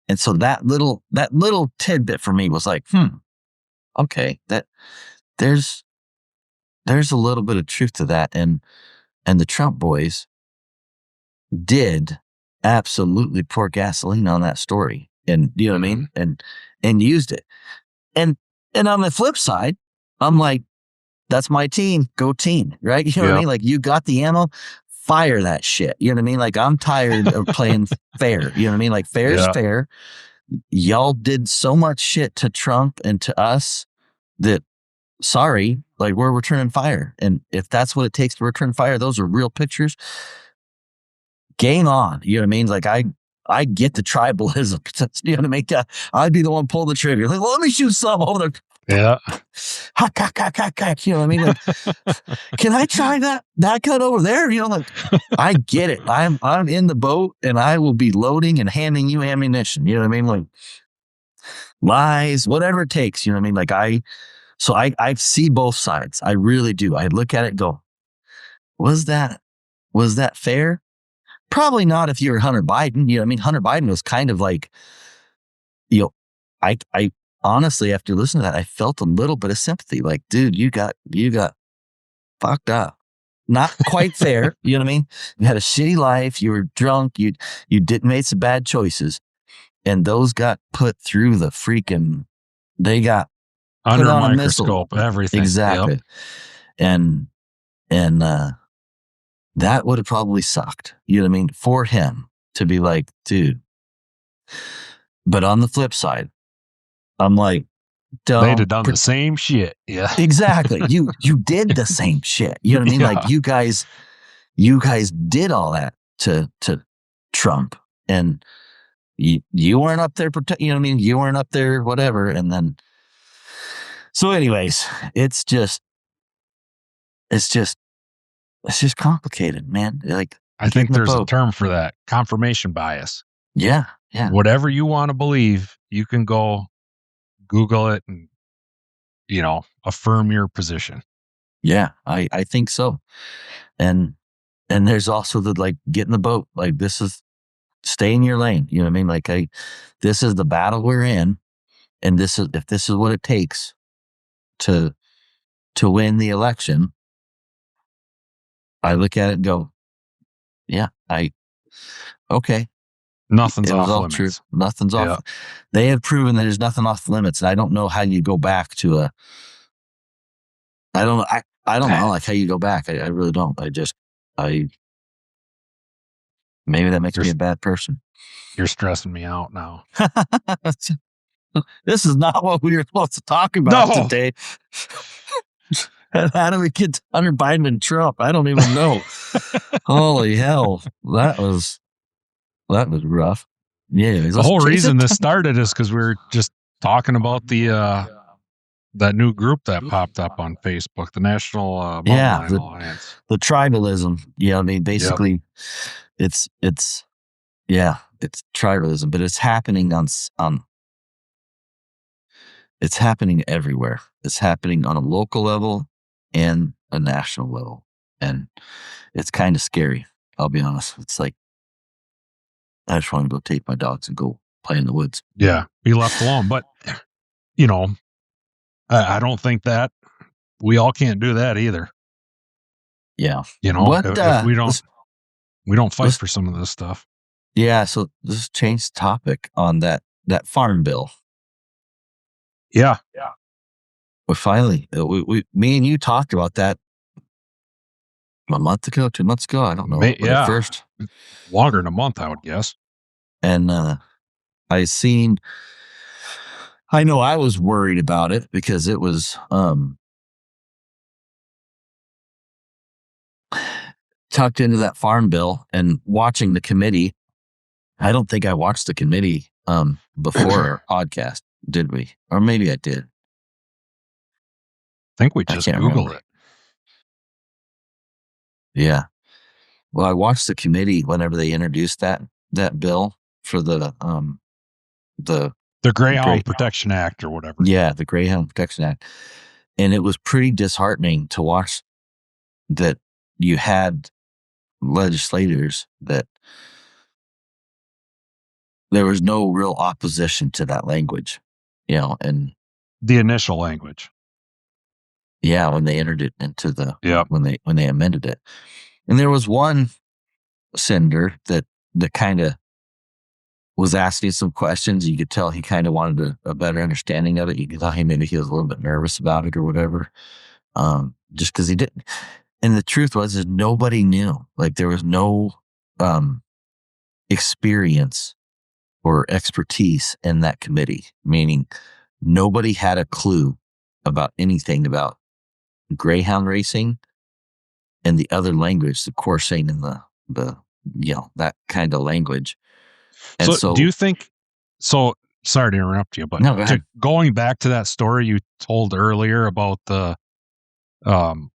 And so that little tidbit for me was like, okay, there's there's a little bit of truth to that. And the Trump boys did absolutely pour gasoline on that story. And you know what I mean? Mhm. And used it. And and on the flip side, I'm like, that's my team. Go team. Right? You know what I Yep. mean? Like you got the ammo, fire that shit. You know what I mean? Like I'm tired of playing fair. You know what I mean? Like fair's Yeah. fair. Y'all did so much shit to Trump and to us that sorry, like we're returning fire. And if that's what it takes to return fire, those are real pictures. Game on. You know what I mean? Like I get the tribalism. You know what I mean? I'd be the one pulling the trigger. Like, well, let me shoot some over there. Yeah. Hack, hack, hack, hack, hack. You know what I mean? Like, can I try that gun over there? Like, I get it. I'm in the boat and I will be loading and handing you ammunition. You know what I mean? Like lies, whatever it takes. You know what I mean? Like I see both sides. I really do. I look at it and go, was that fair? Probably not if you're Hunter Biden. You know what I mean? Hunter Biden was kind of like, you know, I honestly, after listening to that, I felt a little bit of sympathy. Like, dude, you got fucked up. Not quite fair. You know what I mean? You had a shitty life. You were drunk. You did made some bad choices. And those got put through the freaking, they got put Under a on a missile. microscope, everything. Yep. Exactly. And, and, that would have probably sucked. You know what I mean? For him to be like, dude. But on the flip side, I'm like, They'd have don't done the same shit. Yeah. exactly. You did the same shit. You know what I mean? Like Yeah. you guys did all that to Trump, and you weren't up there you know what I mean? You weren't up there, whatever. And then so anyways, it's just it's just complicated, man. Like I get think in the there's a boat. term for that, confirmation bias. Yeah, yeah, Whatever you want to believe, you can go Google it and, affirm your position. yeah. I think so. And there's also the like get in the boat. Like this is stay in your lane. You know what I mean? Like this is the battle we're in, and this is if this is what it takes to win the election. I look at it and go, yeah, okay. Nothing's It was off all true. limits. Nothing's off. Yeah. They have proven that there's nothing off limits. And I don't know how you go back to I don't know like how you go back. I really don't. I maybe that makes You're me a bad person. you're stressing me out now. This is not what we were supposed to talk about No. today. How do we get to Hunter Biden and Trump? I don't even know. Holy hell. That was rough. Yeah, anyways, The let's whole chase reason it. this started is because we were just talking about the that new group that popped up on Facebook, the National Mountain Yeah, Lion Alliance. the tribalism. You know, I mean, Yep. basically, it's yeah, it's tribalism, but it's happening on it's happening everywhere. It's happening on a local level and a national level, and it's kind of scary. I'll be honest. It's like I just want to go take my dogs and go play in the woods. Yeah, be left alone. But you know, I don't think that we all can't do that either. Yeah. If, What? if we don't fight Let's for some of this stuff. yeah. So let's change the topic on that farm bill. Yeah, We finally, me and you talked about that a month ago, 2 months ago. I don't know when it yeah, first. longer than a month, I would guess. And I seen. I know I was worried about it because it was tucked into that farm bill and watching the committee. I don't think I watched the committee before our podcast, did we? Or maybe I did. I think we I just can't Googled remember. it. Yeah. Well, I watched the committee whenever they introduced that bill for the The Grey, Greyhound Protection Act or whatever. yeah, the Greyhound Protection Act, and it was pretty disheartening to watch that you had legislators that there was no real opposition to that language, you know, and The initial language. yeah, when they entered it into Yep. when they amended it, and there was one senator that kind of was asking some questions. You could tell he kind of wanted a better understanding of it. You could tell maybe he was a little bit nervous about it or whatever, just because he didn't. And the truth was, is nobody knew. Like there was no experience or expertise in that committee, meaning nobody had a clue about anything about greyhound racing and the other language, the coursing and the that kind of language. And So do so, you think so sorry to interrupt you, but no, go ahead. going back to that story you told earlier about um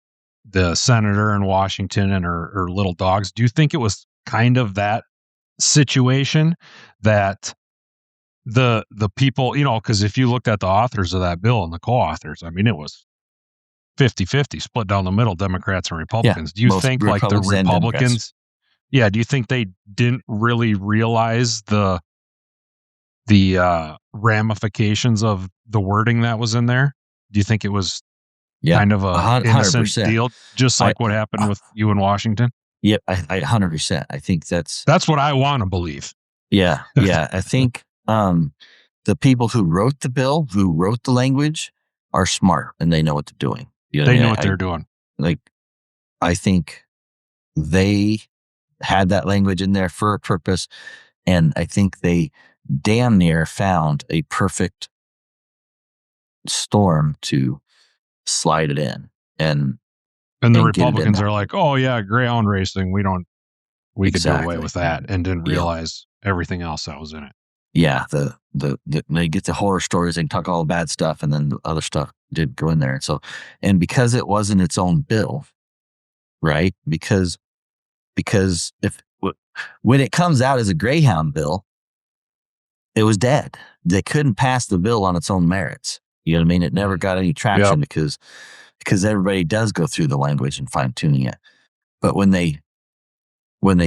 the senator in Washington and her little dogs, do you think it was kind of that situation that the people, because if you looked at the authors of that bill and the co-authors, I mean, it was 50-50 split down the middle, Democrats and Yeah, Republicans. Do you both think like the Republicans and Democrats. Republicans, yeah, do you think they didn't really realize the ramifications of the wording that was in there? Do you think it was Yeah, kind of a innocent 100%. deal, just I like what happened with you in Washington? Yep, I 100%. I think that's That's what I want to believe. yeah. I think the people who wrote the bill, who wrote the language, are smart and they know what they're doing. You know what I They mean? knew what they're doing. Like I think they had that language in there for a purpose, and I think they damn near found a perfect storm to slide it in and And the get it in Republicans there. are like, "Oh yeah, greyhound racing. We could do away Exactly. with that," and didn't Yep. realize everything else that was in it. Yeah, they get the horror stories and talk all the bad stuff, and then the other stuff did go in there. And so, and because it wasn't its own bill, right? Because when it comes out as a greyhound bill, it was dead. They couldn't pass the bill on its own merits. You know what I mean? It never got any traction Yep. because everybody does go through the language and fine tuning it. But when they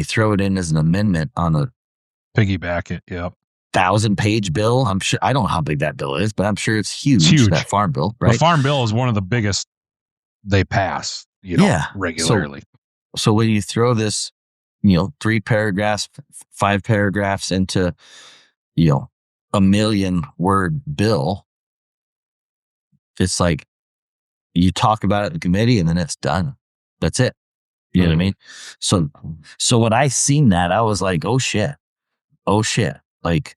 throw it in as an amendment on a Piggyback it. Yep. 1,000-page bill, I'm sure I don't know how big that bill is, but I'm sure it's It's huge. huge. That farm bill, The right? farm bill is one of the biggest they pass, Yeah. regularly. So when you throw this, 3 paragraphs, 5 paragraphs into, a 1,000,000-word bill, it's like you talk about it in the committee and then it's done. That's it. You know what I mean? So when I seen that, I was like, oh shit. Oh shit. Like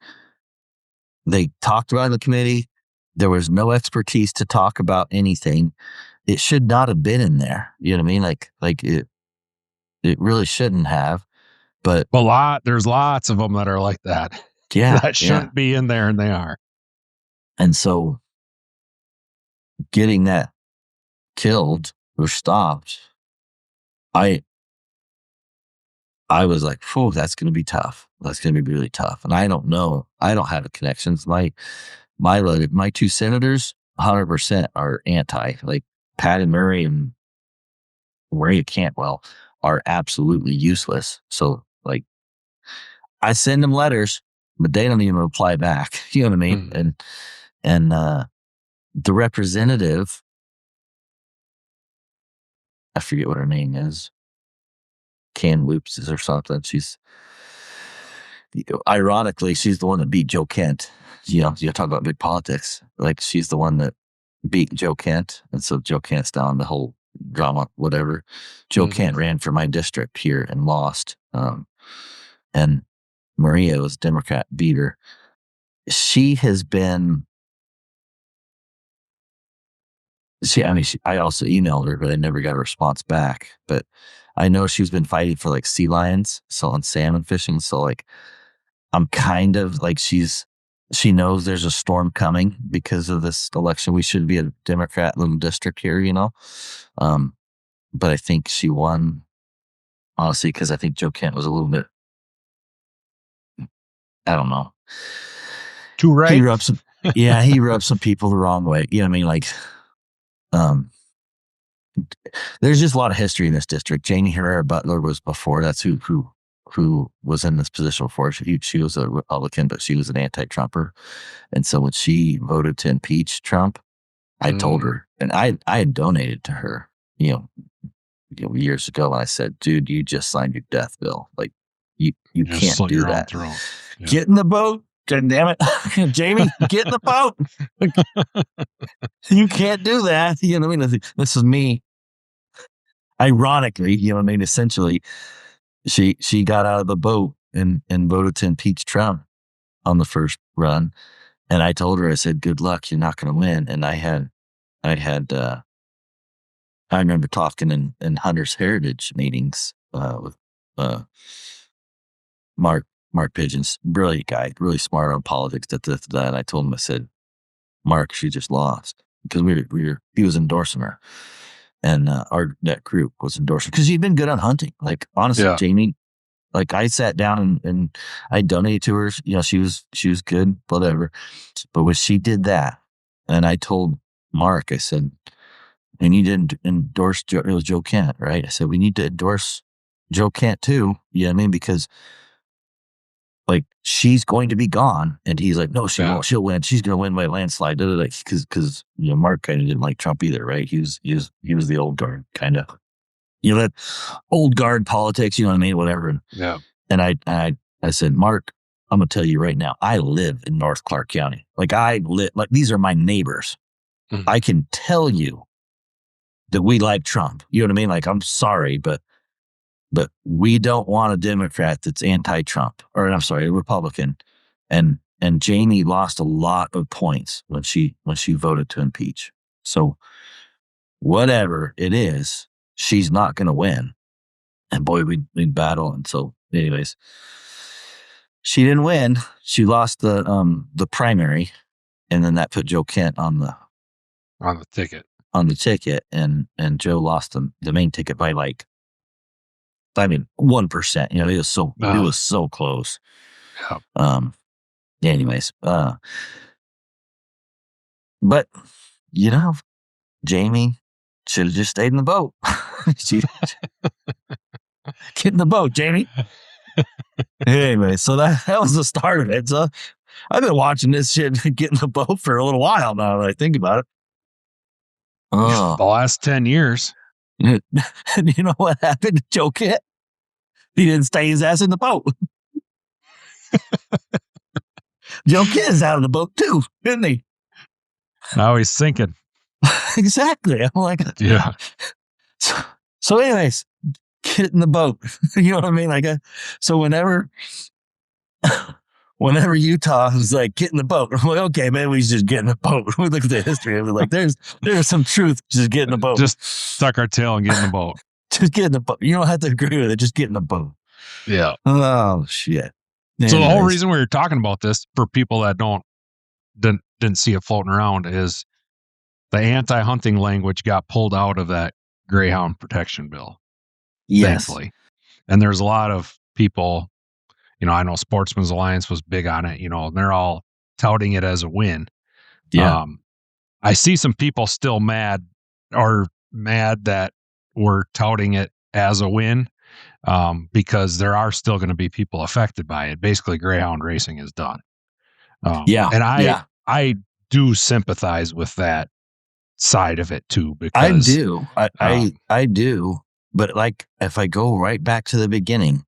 they talked about it in the committee. There was no expertise to talk about anything. It should not have been in there. You know what I mean? Like it really shouldn't have. But There's lots of them that are like that. yeah, That yeah. shouldn't be in there, and they are. And so getting that killed or stopped, I was like, "Phew, that's going to be tough. That's going to be really tough." And I don't know. I don't have the connections. My 2 senators, 100% are anti. Like Patty Murray and Maria Cantwell are absolutely useless. So like, I send them letters, but they don't even reply back. You know what I mean? Mhm. And the representative, I forget what her name is, Kamloops or something. Ironically, she's the one that beat Joe Kent. You talk about big politics. Like she's the one that beat Joe Kent, and so Joe Kent's down the whole drama, whatever. Joe Mhm. Kent ran for my district here and lost. And Maria was Democrat, beat her. She has been. I also emailed her, but I never got a response back. But I know she's been fighting for like sea lions, selling salmon fishing. So like, I'm kind of like she knows there's a storm coming because of this election. We should be a Democrat little district here, um, but I think she won honestly because I think Joe Kent was a little bit, I don't know. Too He right. rubbed some, yeah, he rubbed some people the wrong way. You know what I mean? Like, um, there's just a lot of history in this district. Janie Herrera Butler was before. That's who was in this position before. She was a Republican, but she was an anti-Trumper. And so when she voted to impeach Trump, I told Mhm. her, and I had donated to her, years ago. And I said, dude, you just signed your death bill. Like you Just can't slit do your own that. throat. Yeah. Get in the boat. God damn it. Jamie, get in the boat. You can't do that. You know what I mean? This is me. Ironically, you know what I mean? Essentially, she got out of the boat and voted to impeach Trump on the first run. And I told her, I said, good luck, you're not gonna win. And I had I remember talking in Hunter's Heritage meetings with uh, Mark Pigeons, brilliant guy, really smart on politics. And I told him, I said, Mark, she just lost because he was endorsing her, and that group was endorsing because she'd been good on hunting. Like honestly, Yeah. Jamie, like I sat down and I donated to her. She was good, whatever. But when she did that, and I told Mark, I said, we need to endorse it was Joe Kent, right? I said, we need to endorse Joe Kent too. You know what I mean? Because like she's going to be gone. And he's like, no, she Yeah. won't. She'll win. She's going to win by a landslide. Because Mark kind of didn't like Trump either, right? He was the old guard kind of, that old guard politics. You know what I mean? Whatever. Yeah. And I said, Mark, I'm gonna tell you right now, I live in North Clark County. Like these are my neighbors. Mhm. I can tell you that we like Trump. You know what I mean? Like, I'm sorry, but we don't want a Democrat that's anti-Trump, or I'm sorry, a Republican. And and Jamie lost a lot of points when she voted to impeach. So whatever it is, she's not going to win. And boy, we battle. And so, anyways, she didn't win. She lost the primary, and then that put Joe Kent on the ticket. And Joe lost the main ticket by like, I mean, 1%. You know, it was so close. Yeah. Anyways, but you know, Jamie should have just stayed in the boat. She get in the boat, Jamie. Anyway, so that was the start of it. So I've been watching this shit get in the boat for a little while now that I think about it. The last 10 years. And you know what happened to Joe Kent? He didn't stay his ass in the boat. Joe Kent is out of the boat too, isn't he? Now he's sinking. Exactly. I'm like, yeah. So anyways, get in the boat. You know what I mean? Like, so whenever Utah was like, get in the boat, I'm like, okay, maybe we should just get in the boat. We look at the history of it, like, there's some truth. Just get in the boat. Just stuck our tail and get in the boat. Just get in the boat. You don't have to agree with it. Just get in the boat. Yeah. Oh shit. Anyways. So the whole reason we were talking about this, for people that didn't see it floating around, is the anti-hunting language got pulled out of that greyhound protection bill. Yes. Thankfully. And there's a lot of people, you know, I know Sportsman's Alliance was big on it, you know, and they're all touting it as a win. Yeah. I see some people still mad that we're touting it as a win, because there are still going to be people affected by it. Basically, greyhound racing is done. And I do sympathize with that side of it too, because I do. But like, if I go right back to the beginning,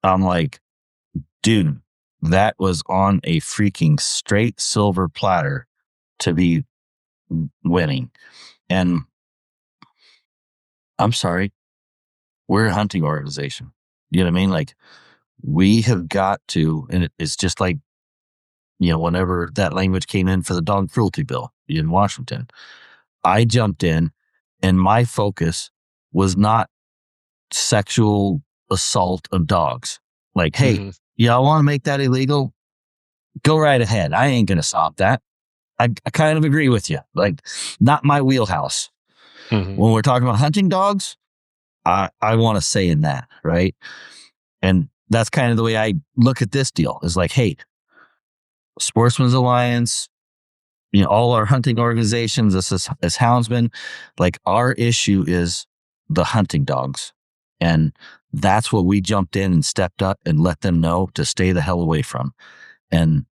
I'm like, dude, that was on a freaking straight silver platter to be winning. And I'm sorry, we're a hunting organization. You know what I mean? Like, we have got to, and it's just like, you know, whenever that language came in for the dog cruelty bill in Washington, I jumped in, and my focus was not sexual assault of dogs. Like, hey, y'all want to make that illegal? Go right ahead. I ain't going to stop that. I kind of agree with you. Like, not my wheelhouse. When we're talking about hunting dogs, I want to say in that, right? And that's kind of the way I look at this deal, is like, hey, Sportsman's Alliance, you know, all our hunting organizations, as Houndsmen, like, our issue is the hunting dogs. And that's what we jumped in and stepped up and let them know to stay the hell away from. And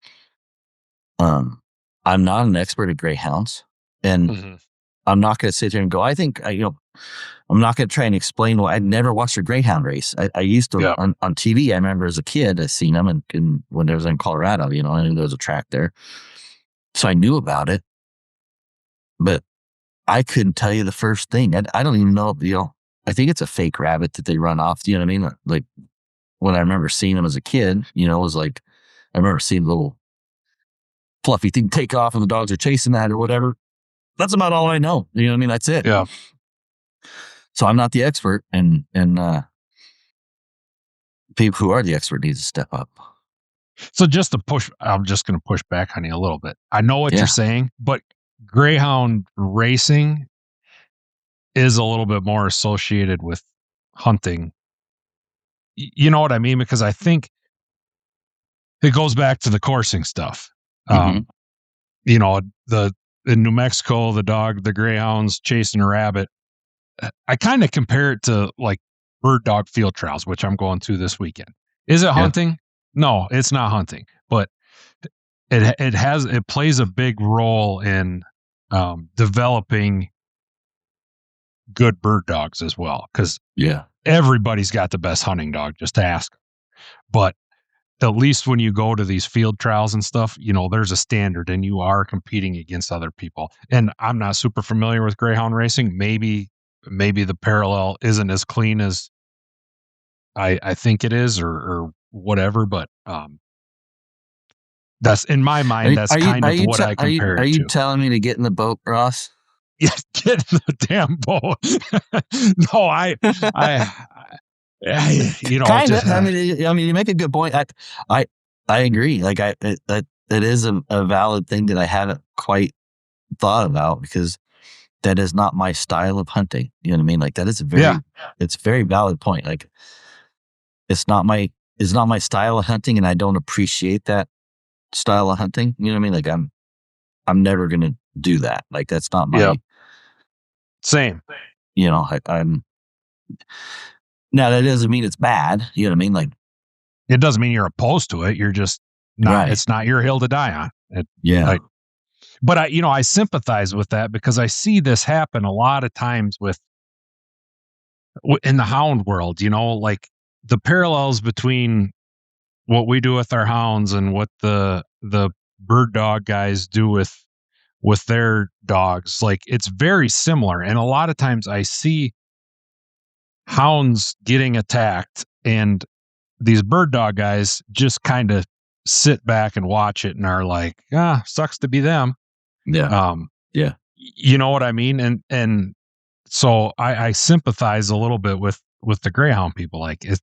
I'm not an expert at greyhounds, and I'm not going to sit here and go, I think, you know, I'm not going to try and explain why. I'd never watched a greyhound race. I used to on TV. I remember as a kid, I seen them, and when I was in Colorado, you know, I knew there was a track there, so I knew about it, but I couldn't tell you the first thing. I don't even know. You know, I think it's a fake rabbit that they run off. You know what I mean? Like, when I remember seeing them as a kid, you know, it was like, I remember seeing the little fluffy thing take off, and the dogs are chasing that or whatever. That's about all I know. You know what I mean? That's it. Yeah. So I'm not the expert, and people who are the expert need to step up. So just to push, I'm just going to push back on you a little bit. I know what you're saying, but greyhound racing is a little bit more associated with hunting. You know what I mean? Because I think it goes back to the coursing stuff. You know, in New Mexico, the greyhounds chasing a rabbit. I kind of compare it to like bird dog field trials, which I'm going to this weekend. Is it hunting? No, it's not hunting, but it plays a big role in developing good bird dogs as well. Because everybody's got the best hunting dog, just ask. But at least when you go to these field trials and stuff, you know, there's a standard and you are competing against other people. And I'm not super familiar with greyhound racing. Maybe the parallel isn't as clean as I think it is, or whatever, but That's in my mind, that's kind of what I compare are it you to. telling me to get in the boat, Ross? Yeah, get in the damn boat. No, I, Kind just of. I mean, you make a good point. I, I agree. Like, it is a valid thing that I haven't quite thought about because that is not my style of hunting. You know what I mean? Like, that is yeah, it's a very valid point. Like, it's not my, it's not my style of hunting, and I don't appreciate that style of hunting. You know what I mean? Like, I'm never gonna do that. Like, that's not yeah, my, same. I'm now that doesn't mean it's bad. You know what I mean? Like, It doesn't mean you're opposed to it. You're just not. right? It's not your hill to die on. Yeah, Like, but I sympathize with that because I see this happen a lot of times in the hound world. Like the parallels between what we do with our hounds and what the bird dog guys do with their dogs. Like it's very similar, and a lot of times I see hounds getting attacked, and these bird dog guys just kind of sit back and watch it and are like, sucks to be them. yeah, Um, yeah, you know what I mean? And so I sympathize a little bit with the greyhound people. Like it,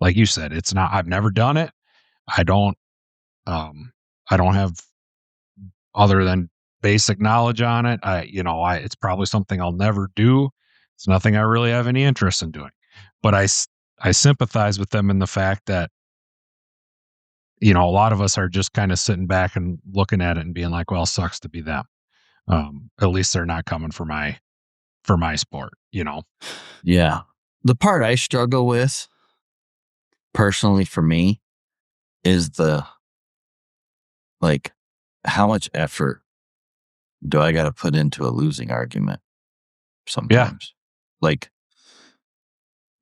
like you said, it's not. I've never done it. I don't. Um, I don't have other than basic knowledge on it. It's probably something I'll never do. It's nothing I really have any interest in doing. But I sympathize with them in the fact that a lot of us are just kind of sitting back and looking at it and being like, well, sucks to be them. At least they're not coming for my sport, yeah. The part I struggle with personally for me is the, like, how much effort do I got to put into a losing argument Yeah, sometimes? Like,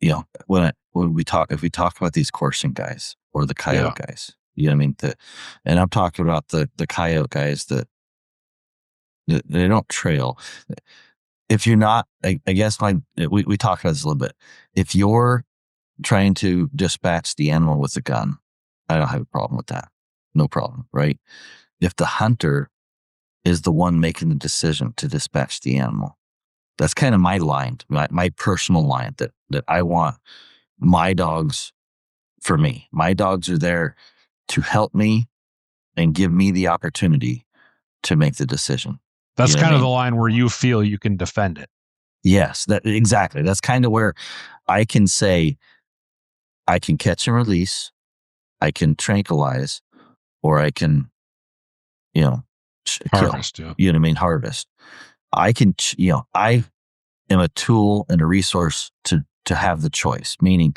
when we talk, if we talk about these coursing guys or the yeah, coyote guys, you know what I mean? And I'm talking about the coyote guys that they don't trail. If you're not, I guess we talked about this a little bit. If you're trying to dispatch the animal with a gun, I don't have a problem with that. No problem, right? If the hunter is the one making the decision to dispatch the animal, that's kind of my line, my personal line that I want my dogs for me. My dogs are there to help me and give me the opportunity to make the decision. You that's know what I kind of the mean? line where you feel you can defend it. Yes, that exactly. That's kind of where I can say I can catch and release, I can tranquilize, or I can, you know, kill. Harvest, yeah. You know what I mean? Harvest. I can, I am a tool and a resource to have the choice. Meaning,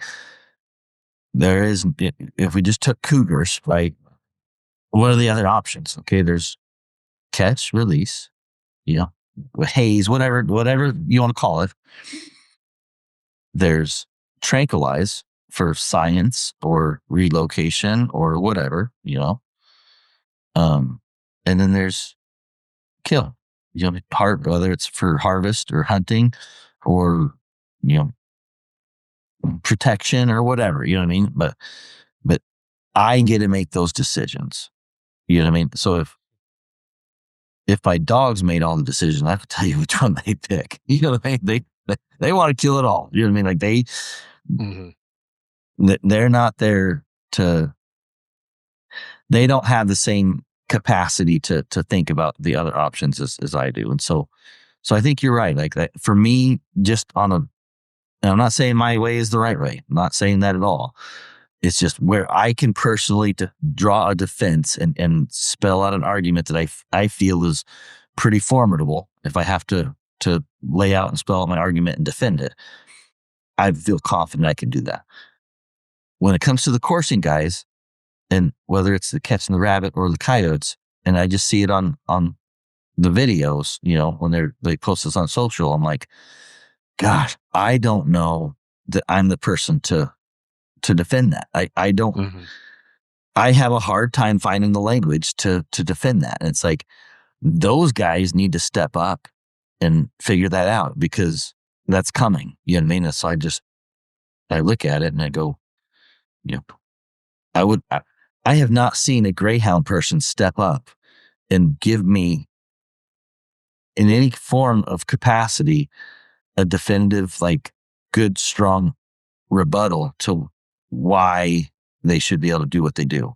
there is, if we just took cougars, right? What are the other options? Okay, there's catch, release, you know, haze, whatever you want to call it. There's tranquilize for science or relocation or whatever, Um, and then there's kill, whether it's for harvest or hunting or, you know, protection or whatever, you know what I mean? But I get to make those decisions. You know what I mean? So if my dogs made all the decisions, I could tell you which one they pick. You know what I mean? They want to kill it all. You know what I mean? Like Hmm. they're not there to. They don't have the same capacity to think about the other options as I do, and so I think you're right. Like that for me, just on a. And I'm not saying my way is the right way. I'm not saying that at all. It's just where I can personally draw a defense and spell out an argument that I feel is pretty formidable. If I have to lay out and spell out my argument and defend it, I feel confident I can do that. When it comes to the coursing guys, and whether it's the catching the rabbit or the coyotes, and I just see it on the videos, when they post this on social, I'm like, gosh, I don't know that I'm the person to defend that. I don't. Hmm. I have a hard time finding the language to defend that. And it's like those guys need to step up and figure that out because that's coming. You know what I mean? And so I look at it and I go, you know, I would I have not seen a greyhound person step up and give me, in any form of capacity, a definitive, like, good, strong rebuttal to why they should be able to do what they do.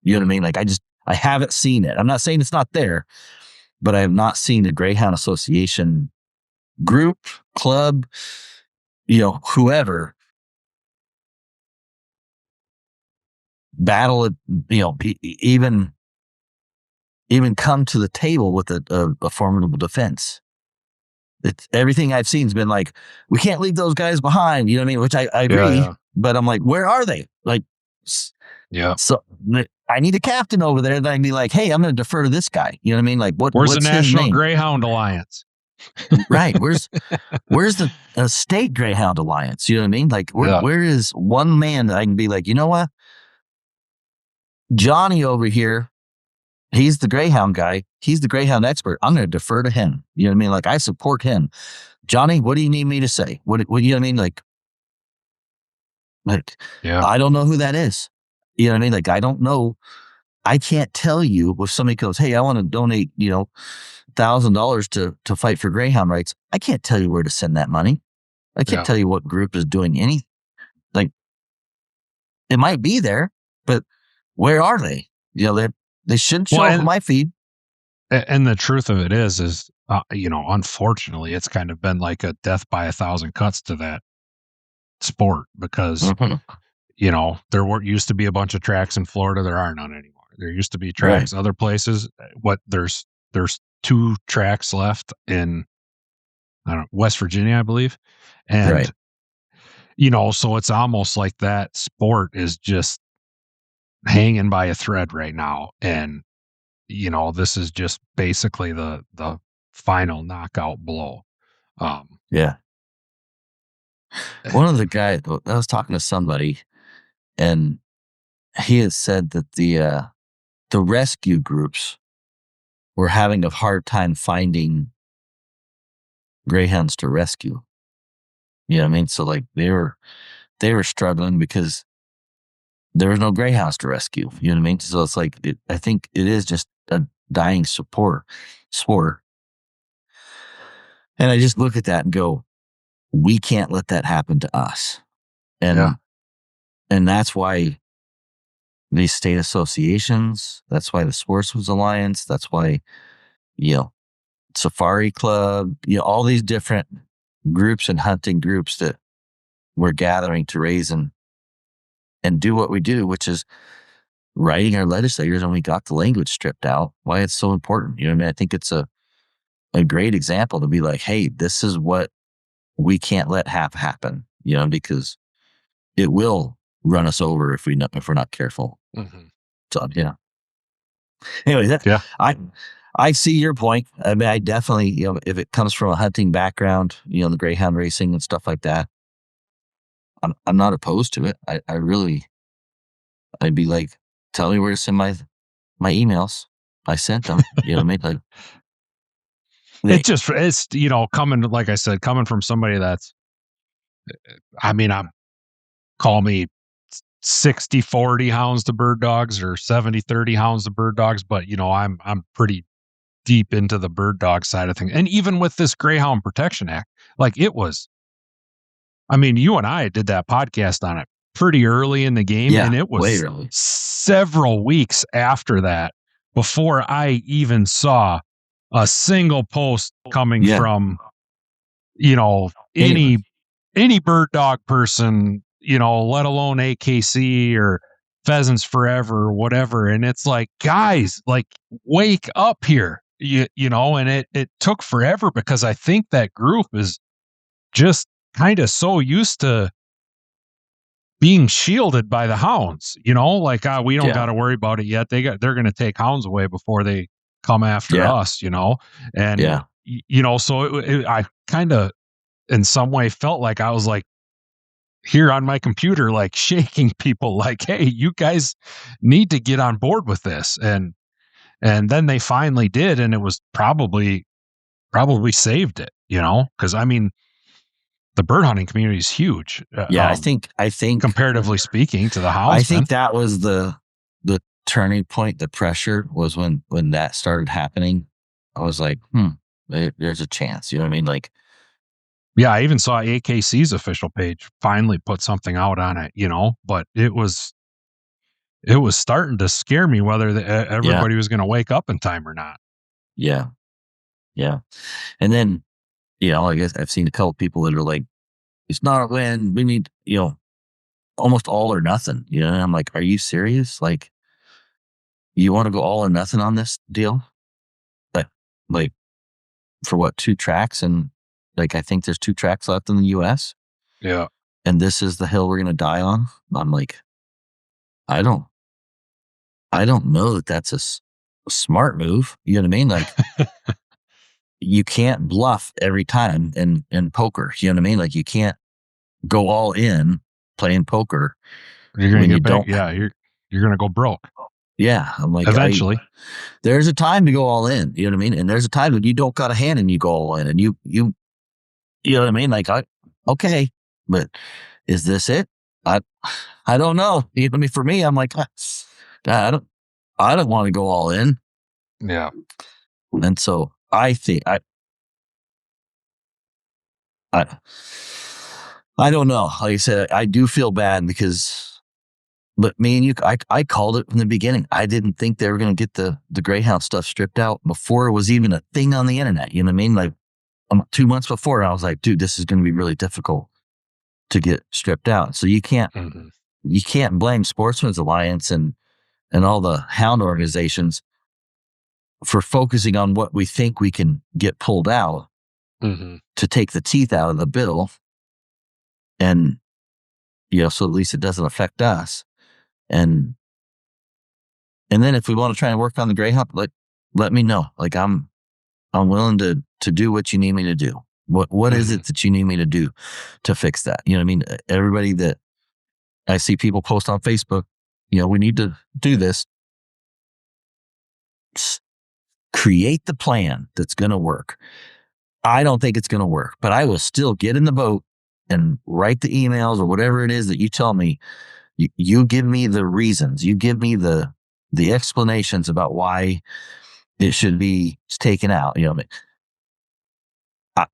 You know what I mean? Like, I haven't seen it. I'm not saying it's not there, but I have not seen a Greyhound Association group, club, whoever battle it, even come to the table with a formidable defense. It's everything I've seen has been like, we can't leave those guys behind. You know what I mean? Which I Yeah, agree, yeah, but I'm like, where are they? Like, yeah. so I need a captain over there that I can be like, hey, I'm going to defer to this guy. You know what I mean? Like, Where's the what's his National name? Greyhound Alliance? Right? Where's the state Greyhound Alliance? You know what I mean? Like, Yeah, where is one man that I can be like, you know what, Johnny over here, he's the Greyhound guy. He's the Greyhound expert. I'm going to defer to him. You know what I mean? Like, I support him. Johnny, what do you need me to say? What you know what I mean? Like, yeah, I don't know who that is. You know what I mean? Like, I don't know. I can't tell you if somebody goes, hey, I want to donate, $1,000 to fight for Greyhound rights. I can't tell you where to send that money. I can't yeah. tell you what group is doing any. Like, it might be there, but where are they? They shouldn't Well, show up on my feed. and the truth of it is, unfortunately, it's kind of been like a death by a thousand cuts to that sport because Mhm. used to be a bunch of tracks in Florida. There are none anymore. There used to be Right, tracks other places. There's two tracks left in, I don't know, West Virginia, I believe, and right. so it's almost like that sport is just hanging by a thread right now, and this is just basically the final knockout blow. Um, Yeah. One of the guys, I was talking to somebody, and he had said that the rescue groups were having a hard time finding greyhounds to rescue. You know what I mean? So, like, they were struggling because there was no greyhounds to rescue. You know what I mean? So it's like, I think it is just a dying sport. And I just look at that and go, we can't let that happen to us. yeah, And and that's why these state associations, that's why the Sportsman's Alliance, that's why, you know, Safari Club, all these different groups and hunting groups that we're gathering to raise and do what we do, which is writing our legislators, and we got the language stripped out, why it's so important. You know what I mean? I think it's a great example to be like, hey, this is what we can't let happen, because it will run us over if we're not careful. hmm, So yeah. Anyway, yeah. I see your point. I mean, I definitely, if it comes from a hunting background, the greyhound racing and stuff like that, I'm not opposed to it. I really, I'd be like, tell me where to send my emails. I sent them. You know what I mean? Like, It's coming, like I said, coming from somebody that's, I mean, I'm call me 60-40 hounds to bird dogs or 70-30 hounds to bird dogs, but I'm pretty deep into the bird dog side of things. And even with this Greyhound Protection Act, like it was, I mean, you and I did that podcast on it pretty early in the game, yeah, and it way was early. several weeks after that before I even saw a single post coming Yeah. from, Anyway, any bird dog person, let alone AKC or Pheasants Forever or whatever. And it's like, guys, like wake up here. And it took forever because I think that group is just kind of so used to being shielded by the hounds, like, we don't yeah, got to worry about it yet. They're going to take hounds away before they come after yeah, us, and, yeah, so I kind of in some way felt like I was like here on my computer, like shaking people like, hey, you guys need to get on board with this. And then they finally did. And it was probably saved it, because I mean, the bird hunting community is huge, yeah. I think comparatively speaking to the I think houndsmen. that was the turning point, the pressure was when that started happening. I was like, there's a chance. You know what I mean? Like, Yeah, I even saw AKC's official page finally put something out on it, but it was starting to scare me whether yeah, everybody was going to wake up in time or not. yeah, yeah. And then, I guess I've seen a couple people that are like, it's not a win. We need, almost all or nothing. And I'm like, are you serious? Like, you want to go all or nothing on this deal? Like, like for what, 2 tracks? And like, I think there's 2 tracks left in the US. Yeah. And this is the hill we're going to die on. I'm like, I don't, I don't know that that's a smart move. You know what I mean? Like, you can't bluff every time in poker. You know what I mean? Like, you can't go all in playing poker You're going when to you get back. don't. Yeah, you're going to go broke Yeah, I'm like, eventually. there's a time to go all in. You know what I mean? And there's a time when you don't got a hand and you go all in, and you know what I mean? Like, okay, but is this it? I, I don't know. You know what I mean? For me, I'm like, I don't want to go all in. Yeah. And so I think I, I don't know. Like I said, I do feel bad because, but me and you, I called it from the beginning. I didn't think they were going to get the greyhound stuff stripped out before it was even a thing on the internet. You know what I mean? Like 2 months before, I was like, dude, this is going to be really difficult to get stripped out. So Mm-hmm. you can't blame Sportsman's Alliance and all the hound organizations for focusing on what we think we can get pulled out Mm-hmm. to take the teeth out of the bill. And, so at least it doesn't affect us. And then if we want to try and work on the greyhound, let me know. Like, I'm willing to do what you need me to do. What is Mm-hmm. it that you need me to do to fix that? You know what I mean? Everybody that I see people post on Facebook, we need to do this. Create the plan that's going to work. I don't think it's going to work, but I will still get in the boat and write the emails or whatever it is that you tell me. You give me the reasons. You give me the explanations about why it should be taken out. I,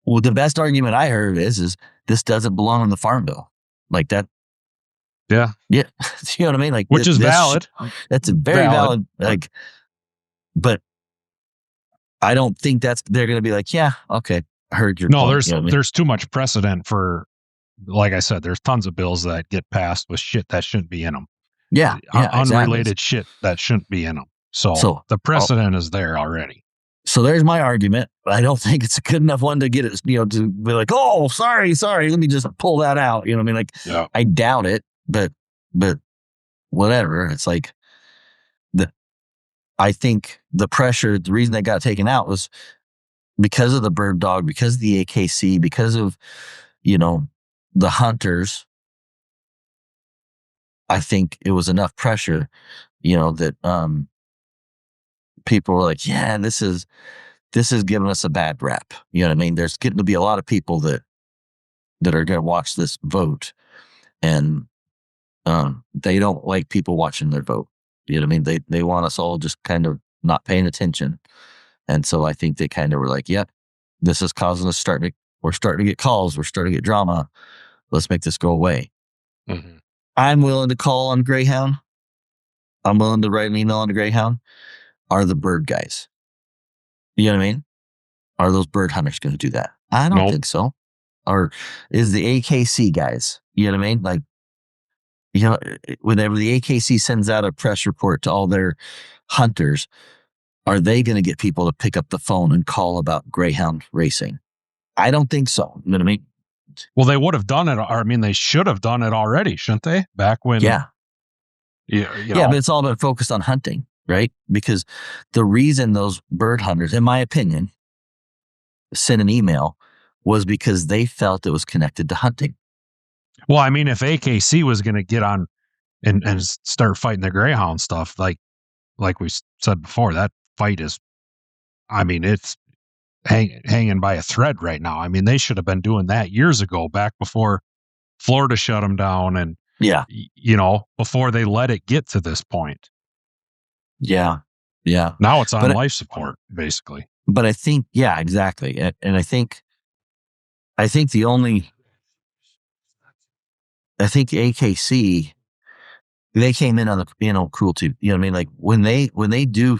well, the best argument I heard is this doesn't belong in the farm bill, like that. Yeah. Yeah, you know what I mean. Like, Which is valid. That's a very valid. Like, but I don't think they're going to be like, yeah, okay, I heard your No, point. there's You know what I mean? there's too much precedent for, like I said, there's tons of bills that get passed with shit that shouldn't be in them. Yeah, Unrelated exactly. shit that shouldn't be in them. So So the precedent is there already. So there's my argument. I don't think it's a good enough one to get it, to be like, oh, sorry, let me just pull that out. You know what I mean? Like, Yeah. I doubt it, but whatever. It's like I think the pressure, the reason they got taken out was because of the bird dog, because of the AKC, because of, the hunters. I think it was enough pressure, that people were like, yeah, this is giving us a bad rap. You know what I mean? There's getting to be a lot of people that are going to watch this vote, and they don't like people watching their vote. You know what I mean? They want us all just kind of not paying attention. And so I think they kind of were like, yep, this is causing us we're starting to get calls. We're starting to get drama. Let's make this go away. Mm-hmm. I'm willing to call on Greyhound. I'm willing to write an email on the Greyhound. Are the bird guys? You know what I mean? Are those bird hunters going to do that? I don't Nope. think so. Or is the AKC guys? You know what I mean? Like, whenever the AKC sends out a press report to all their hunters, are they going to get people to pick up the phone and call about greyhound racing? I don't think so. You know what I mean? Well, they would have done it. Or, I mean, they should have done it already, shouldn't they? Back when, Yeah. yeah, But it's all about focused on hunting, right? Because the reason those bird hunters, in my opinion, sent an email was because they felt it was connected to hunting. Well, I mean, if AKC was going to get on and start fighting the greyhound stuff, like we said before, that fight is, I mean, it's hanging by a thread right now. I mean, they should have been doing that years ago, back before Florida shut them down, and Yeah. before they let it get to this point. Yeah. Yeah. Now it's on But life support, basically. I think, yeah, exactly. And I think the only, I think the AKC, they came in on the animal cruelty. You know what I mean? Like when they do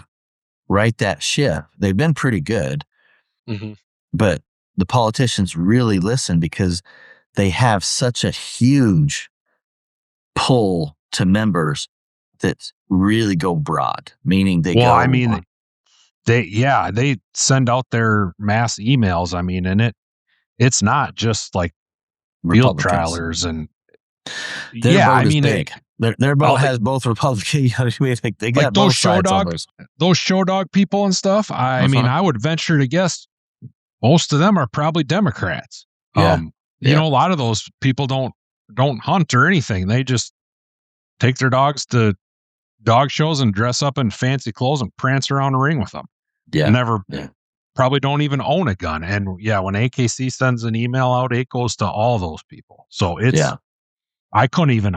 write that ship, they've been pretty good, Hmm. but the politicians really listen because they have such a huge pull to members that really go broad, meaning they Well, I go mean, they send out their mass emails. I mean, and it's not just like field Republicans. trialers and Their yeah, I boat is mean, big. Their boat all the has both Republican. You know what I mean? Like they like got both sides almost. those show dog people and stuff. I mean, Uh-huh. I would venture to guess most of them are probably Democrats. Yeah. You Yeah. know, a lot of those people don't hunt or anything. They just take their dogs to dog shows and dress up in fancy clothes and prance around the ring with them. And Yeah. never Yeah. probably don't even own a gun. And yeah, when AKC sends an email out, it goes to all those people. So it's Yeah. I couldn't even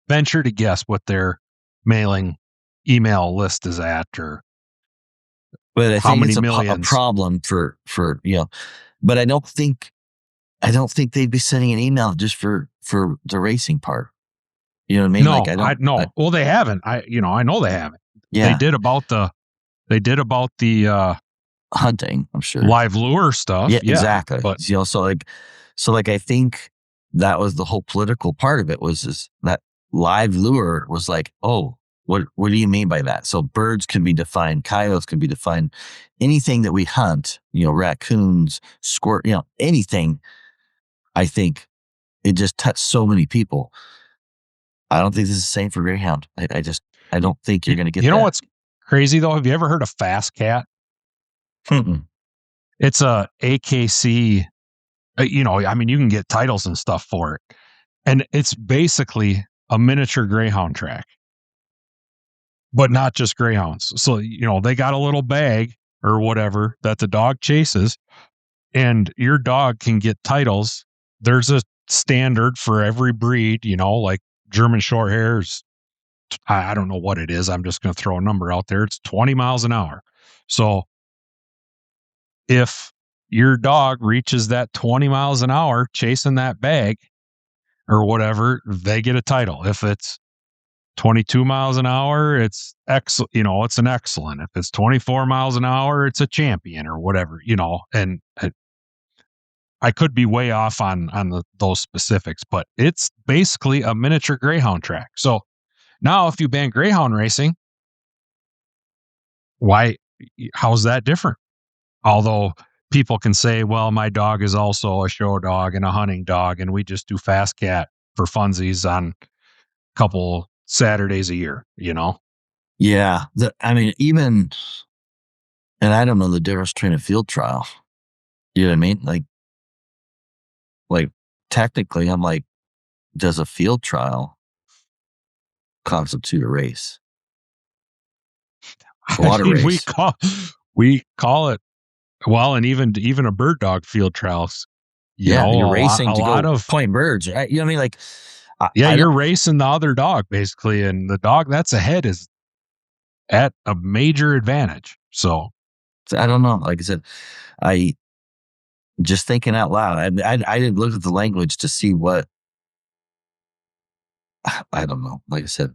venture to guess what their mailing email list is at or But I how think many it's a millions. problem for, you know, but I don't think they'd be sending an email just for the racing part. You know what I mean? Like No, I I don't, no. Well, they haven't. I know they haven't. They yeah, did about the they did about the hunting, I'm sure. live lure stuff. Yeah, Yeah, exactly. but You know, so like I think that was the whole political part of it was is that live lure was like, oh, what do you mean by that? So birds can be defined, coyotes can be defined, anything that we hunt, you know, raccoons, squirt, you know, anything. I think it just touched so many people. I don't think this is the same for greyhound. I you, don't think you're going to get you know that. what's crazy though? Have you ever heard of Fast Cat? Mm-mm. It's a AKC. You know, I mean, you can get titles and stuff for it, and it's basically a miniature greyhound track, but not just greyhounds. So you know, they got a little bag or whatever that the dog chases, and your dog can get titles. There's a standard for every breed, you know, like German short hairs. I don't know what it is. I'm just going to throw a number out there. It's 20 miles an hour. So if your dog reaches that 20 miles an hour chasing that bag or whatever, they get a title. If it's 22 miles an hour, it's excellent, you know, it's an excellent. If it's 24 miles an hour, it's a champion or whatever, you know, and I could be way off on those specifics, but it's basically a miniature greyhound track. So now, if you ban greyhound racing, why? How's that different? Although people can say, "Well, my dog is also a show dog and a hunting dog, and we just do fast cat for funsies on a couple Saturdays a year." You know? Yeah. I mean, even, and I don't know the difference between a field trial. You know what I mean? Like technically, I'm like, does a field trial constitute a race? A I water mean, race? we call it well, and even a bird dog field trials. You Yeah, know, you're racing a to lot go of point birds, right? You know what I mean? Like, yeah, I don't, you're racing the other dog basically, and the dog that's ahead is at a major advantage. So I don't know. Like I said, I just thinking out loud. I didn't look at the language to see what I don't know. Like I said,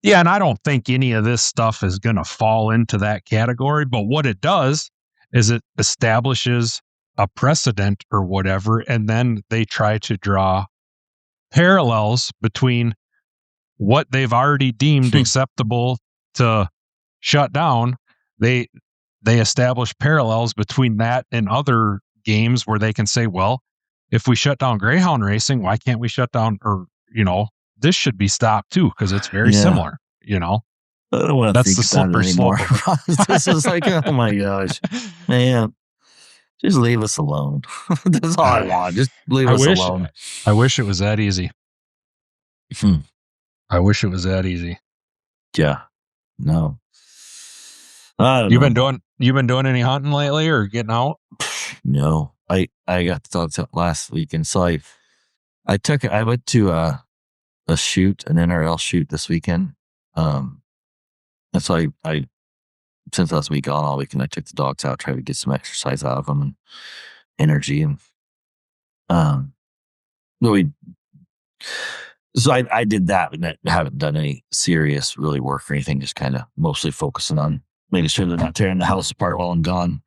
yeah, and I don't think any of this stuff is going to fall into that category. But what it does is it establishes a precedent or whatever, and then they try to draw parallels between what they've already deemed acceptable to shut down. They they establish parallels between that and other games where they can say, well, if we shut down greyhound racing, why can't we shut down or you know this should be stopped too because it's very yeah, similar. You know, I don't want to that's the think about it slippery slope anymore. of This is like, oh my gosh, it. man, just leave us alone. That's all I I, want. Just leave I us wish alone. I wish it was that easy. Hmm. I wish it was that easy. Yeah, no, I don't know. You've been doing any hunting lately or getting out? No, I got the dogs up last weekend, so I went to a shoot, an NRL shoot this weekend. Um, That's why I since last week on all weekend, I took the dogs out, tried to get some exercise out of them and energy. And um, but we so I did that, but haven't done any serious really work or anything. Just kind of mostly focusing on making sure they're not tearing the house apart while I'm gone.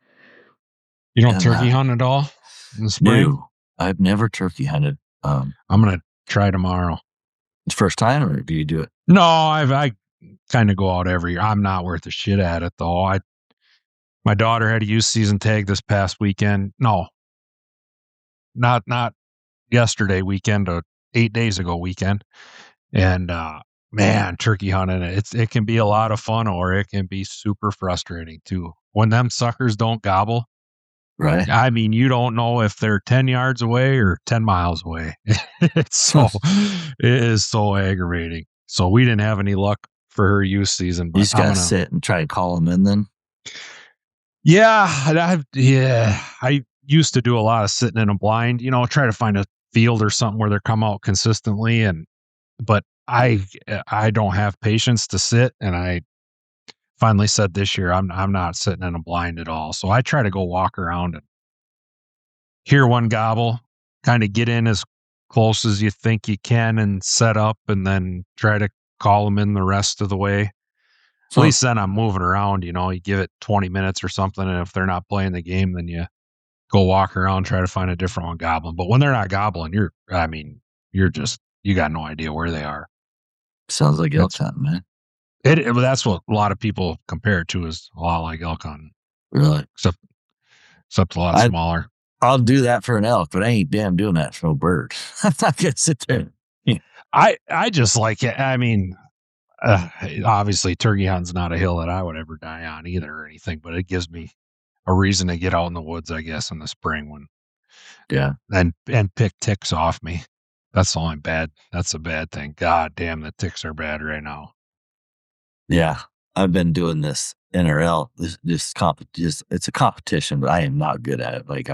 You don't And turkey hunt at all in the spring? no, I've never turkey hunted. I'm gonna try tomorrow. It's first time, or do you do it? No, I kind of go out every year. I'm not worth a shit at it though. My daughter had a youth season tag this past weekend. No, not yesterday weekend, 8 days ago weekend. And man, turkey hunting, it can be a lot of fun or it can be super frustrating too. When them suckers don't gobble, Right. I mean, you don't know if they're 10 yards away or 10 miles away. It is so aggravating. So we didn't have any luck for her youth season, You but just gotta sit and try and call them in. Then I used to do a lot of sitting in a blind, try to find a field or something where they come out consistently. But I don't have patience to sit, and I finally said this year I'm not sitting in a blind at all. So I try to go walk around and hear one gobble, kind of get in as close as you think you can and set up, and then try to call them in the rest of the way. At huh. least then I'm moving around, you give it 20 minutes or something. And if they're not playing the game, then you go walk around, try to find a different one gobbling. But when they're not gobbling, you got no idea where they are. Sounds like elk It's hunting, man. that's what a lot of people compare it to, is a lot like elk hunting, Really, except a lot I smaller. I'll do that for an elk, but I ain't damn doing that for no bird. I'm not gonna sit there. Yeah. I just like it. I mean, uh, obviously turkey hunting's not a hill that I would ever die on either or anything, but it gives me a reason to get out in the woods, I guess, in the spring Yeah. and pick ticks off me. That's the only bad. That's a bad thing. God damn, the ticks are bad right now. Yeah, I've been doing this NRL. Just it's a competition, but I am not good at it. Like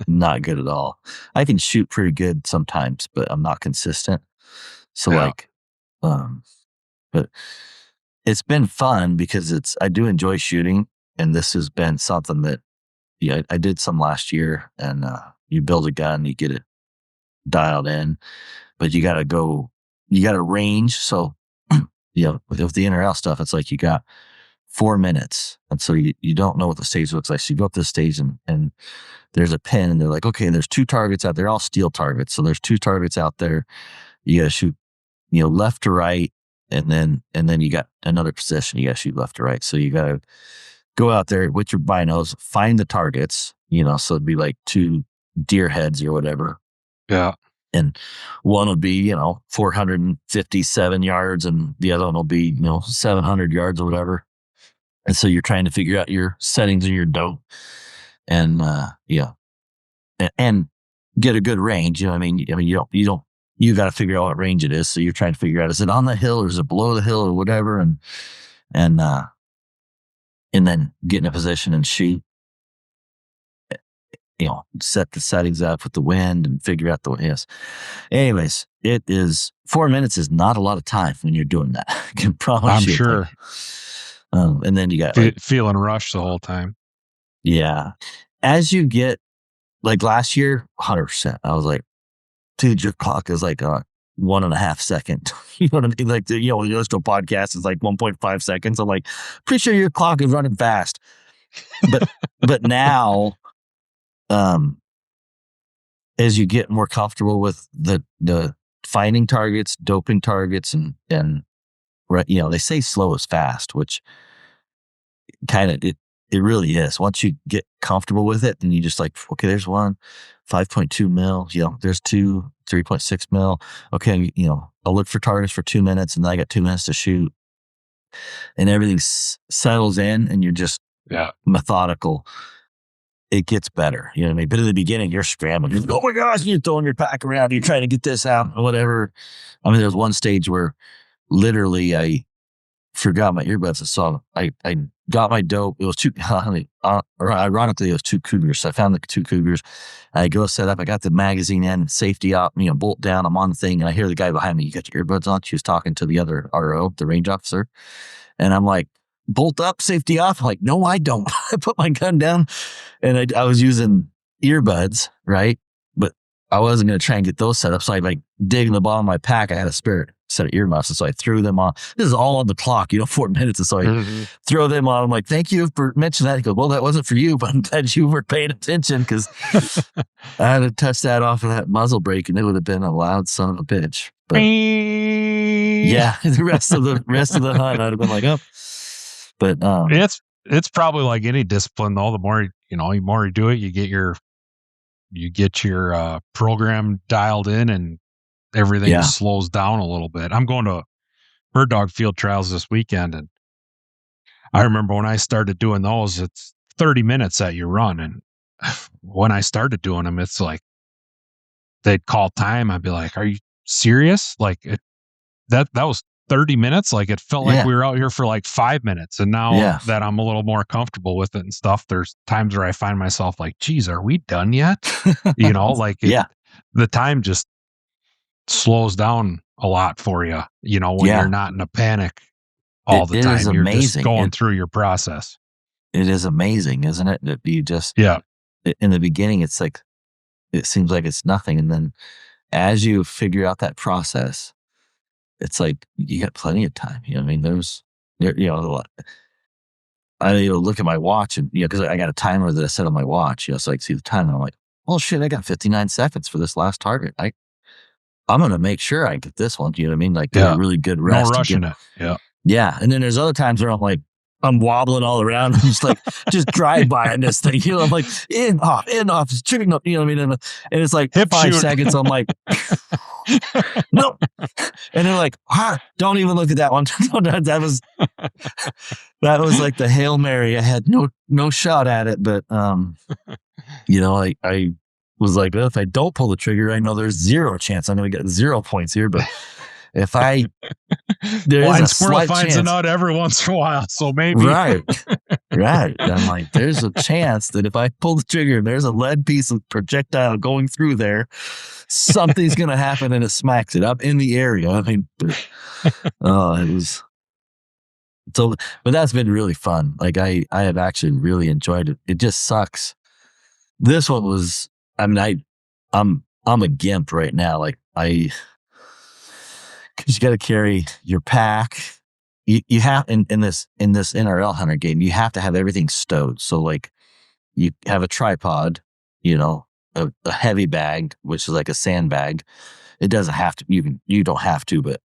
not good at all. I can shoot pretty good sometimes, but I'm not consistent. So Yeah, um, but it's been fun because I do enjoy shooting, and this has been something that I did some last year, and you build a gun, you get it dialed in, but you got to range. So with the NRL stuff, it's like you got 4 minutes. And so you don't know what the stage looks like. So you go up to the stage and there's a pin and they're like, okay, there's two targets out there, all steel targets. So there's two targets out there. You gotta shoot, left to right. And then you got another position. You gotta shoot left to right. So you gotta go out there with your binos, find the targets, so it'd be like two deer heads or whatever. yeah, And one will be, 457 yards and the other one will be, 700 yards or whatever. And so you're trying to figure out your settings and your dope and, and get a good range. I mean, you got to figure out what range it is. So you're trying to figure out, is it on the hill or is it below the hill or whatever? And, and then get in a position and shoot, set the settings up with the wind and figure out yes. Anyways, 4 minutes is not a lot of time when you're doing that. I can promise I'm you. sure. And then you got Feeling rushed the whole time. yeah. As you get like last year, 100%. I was like, dude, your clock is like 1.5 second. You know what I mean? Like, you listen to a podcast, it's like 1.5 seconds. I'm like, pretty sure your clock is running fast. But now, as you get more comfortable with the finding targets, doping targets, and they say slow is fast, which kind of it really is. Once you get comfortable with it, then you just like, okay, there's one, 5.2 mil. There's two, 3.6 mil. Okay, I'll look for targets for 2 minutes, and then I got 2 minutes to shoot, and everything settles in, and you're just methodical. It gets better, you know what I mean? But in the beginning, you're scrambling. You're like, oh my gosh, you're throwing your pack around. You're trying to get this out or whatever. I mean, there was one stage where literally I forgot my earbuds. So I got my dope. It was ironically, it was two cougars. So I found the two cougars. I go set up. I got the magazine in, safety up, bolt down. I'm on the thing. And I hear the guy behind me, you got your earbuds on? She was talking to the other RO, the range officer. And I'm like, bolt up, safety off. I'm like, no, I don't. I put my gun down and I was using earbuds, right? But I wasn't going to try and get those set up. So I like dig in the bottom of my pack. I had a spare set of earmuffs. And so I threw them on. This is all on the clock, 4 minutes. And so I throw them on. I'm like, thank you for mentioning that. He goes, well, that wasn't for you, but I'm glad you were paying attention because I had to touch that off of that muzzle brake and it would have been a loud son of a bitch. But yeah, the rest of the hunt, I'd have been like, oh. But it's probably like any discipline though. The more the more you do it, you get your program dialed in, and everything slows down a little bit. I'm going to bird dog field trials this weekend, and I remember when I started doing those, it's 30 minutes that you run, and when I started doing them, it's like they'd call time. I'd be like, "Are you serious?" Like that was 30 minutes. Like it felt like we were out here for like 5 minutes. And now that I'm a little more comfortable with it and stuff, there's times where I find myself like, geez, are we done yet? The time just slows down a lot for you, when you're not in a panic all the time. You're just going through your process. It is amazing, isn't it? That you just, in the beginning, it's like, it seems like it's nothing. And then as you figure out that process, it's like you got plenty of time. I mean, a lot. I look at my watch and because I got a timer that I set on my watch. So I see the time and I'm like, well, shit, I got 59 seconds for this last target. I'm gonna make sure I get this one. You know what I mean? Like get a really good rest. No rushing it. Yeah. Yeah. And then there's other times where I'm wobbling all around. I'm just like, just drive by on this thing. I'm like, in, off, it's tripping up. You know what I mean? And it's like Hip 5 shoot. seconds. I'm like, no. And they're like, don't even look at that one. that was like the Hail Mary. I had no shot at it, but I was like, well, if I don't pull the trigger, I know there's 0 chance I'm going to get 0 points here. But if there's a squirrel slight finds chance, a nut every once in a while, so maybe right. I'm like, there's a chance that if I pull the trigger and there's a lead piece of projectile going through there, something's going to happen and it smacks it up in the area. I mean, it was so, but that's been really fun. Like I have actually really enjoyed it. It just sucks. This one was, I mean, I'm a gimp right now. Like because you got to carry your pack. You have in this NRL hunter game, you have to have everything stowed. So like you have a tripod, a heavy bag, which is like a sandbag. It doesn't have to. You don't have to, but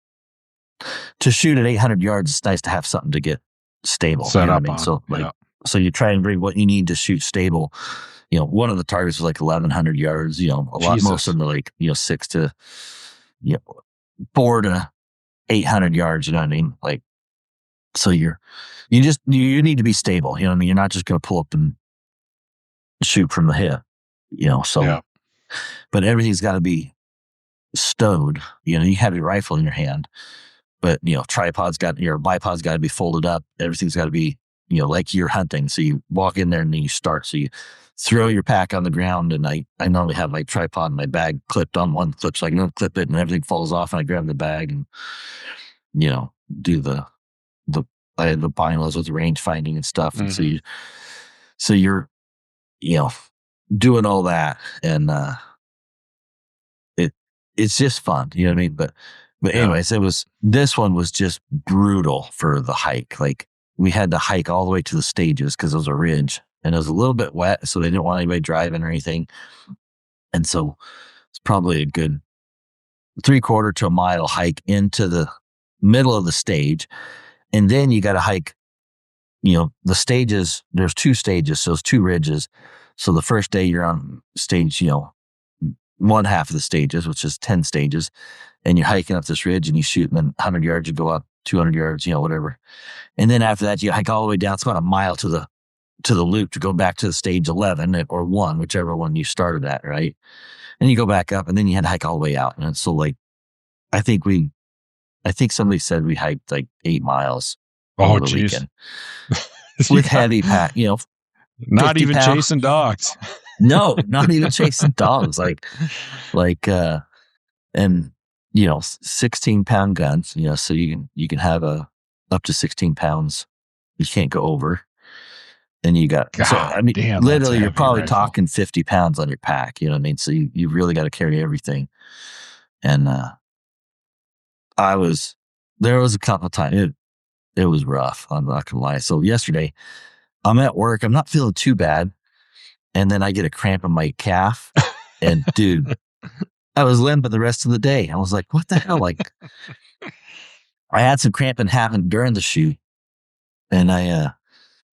to shoot at 800 yards, it's nice to have something to get stable. Set up on. So so you try and bring what you need to shoot stable. One of the targets was like 1,100 yards. Most of them are like 6 to 4 to 800 yards. You know what I mean? Like, so you need to be stable. You know what I mean? You're not just going to pull up and shoot from the hip. So, but everything's got to be stowed. You have your rifle in your hand, but your bipod's got to be folded up. Everything's got to be like you're hunting. So you walk in there and then you start. So you throw your pack on the ground, and I normally have my tripod and my bag clipped on one clip, so I can unclip it and everything falls off, and I grab the bag and do I had the binos with range finding and stuff, and so you're doing all that, and it's just fun. You know what I mean? But anyways, this one was just brutal for the hike. Like we had to hike all the way to the stages because it was a ridge. And it was a little bit wet, so they didn't want anybody driving or anything. And so it's probably a good 3/4 to a mile hike into the middle of the stage. And then you got to hike, the stages, there's 2 stages, so it's 2 ridges. So the first day you're on stage, one half of the stages, which is 10 stages, and you're hiking up this ridge and you shoot, and then 100 yards, you go up 200 yards, whatever. And then after that, you hike all the way down. It's about a mile to the loop to go back to the stage 11 or 1, whichever one you started at, right? And you go back up, and then you had to hike all the way out. And so like, I think somebody said we hiked like 8 miles over the weekend with heavy pack, not even chasing dogs. No, not even chasing dogs. And 16-pound guns, so you can have a up to 16 pounds. You can't go over. And you got, so God I mean, damn, that's a literally, you're heavy probably rifle. talking 50 pounds on your pack. You know what I mean? So you really got to carry everything. And I was, there was a couple of times it was rough. I'm not gonna lie. So yesterday, I'm at work. I'm not feeling too bad, and then I get a cramp in my calf, and dude, I was limping the rest of the day. I was like, what the hell? Like, I had some cramping happen during the shoot, and I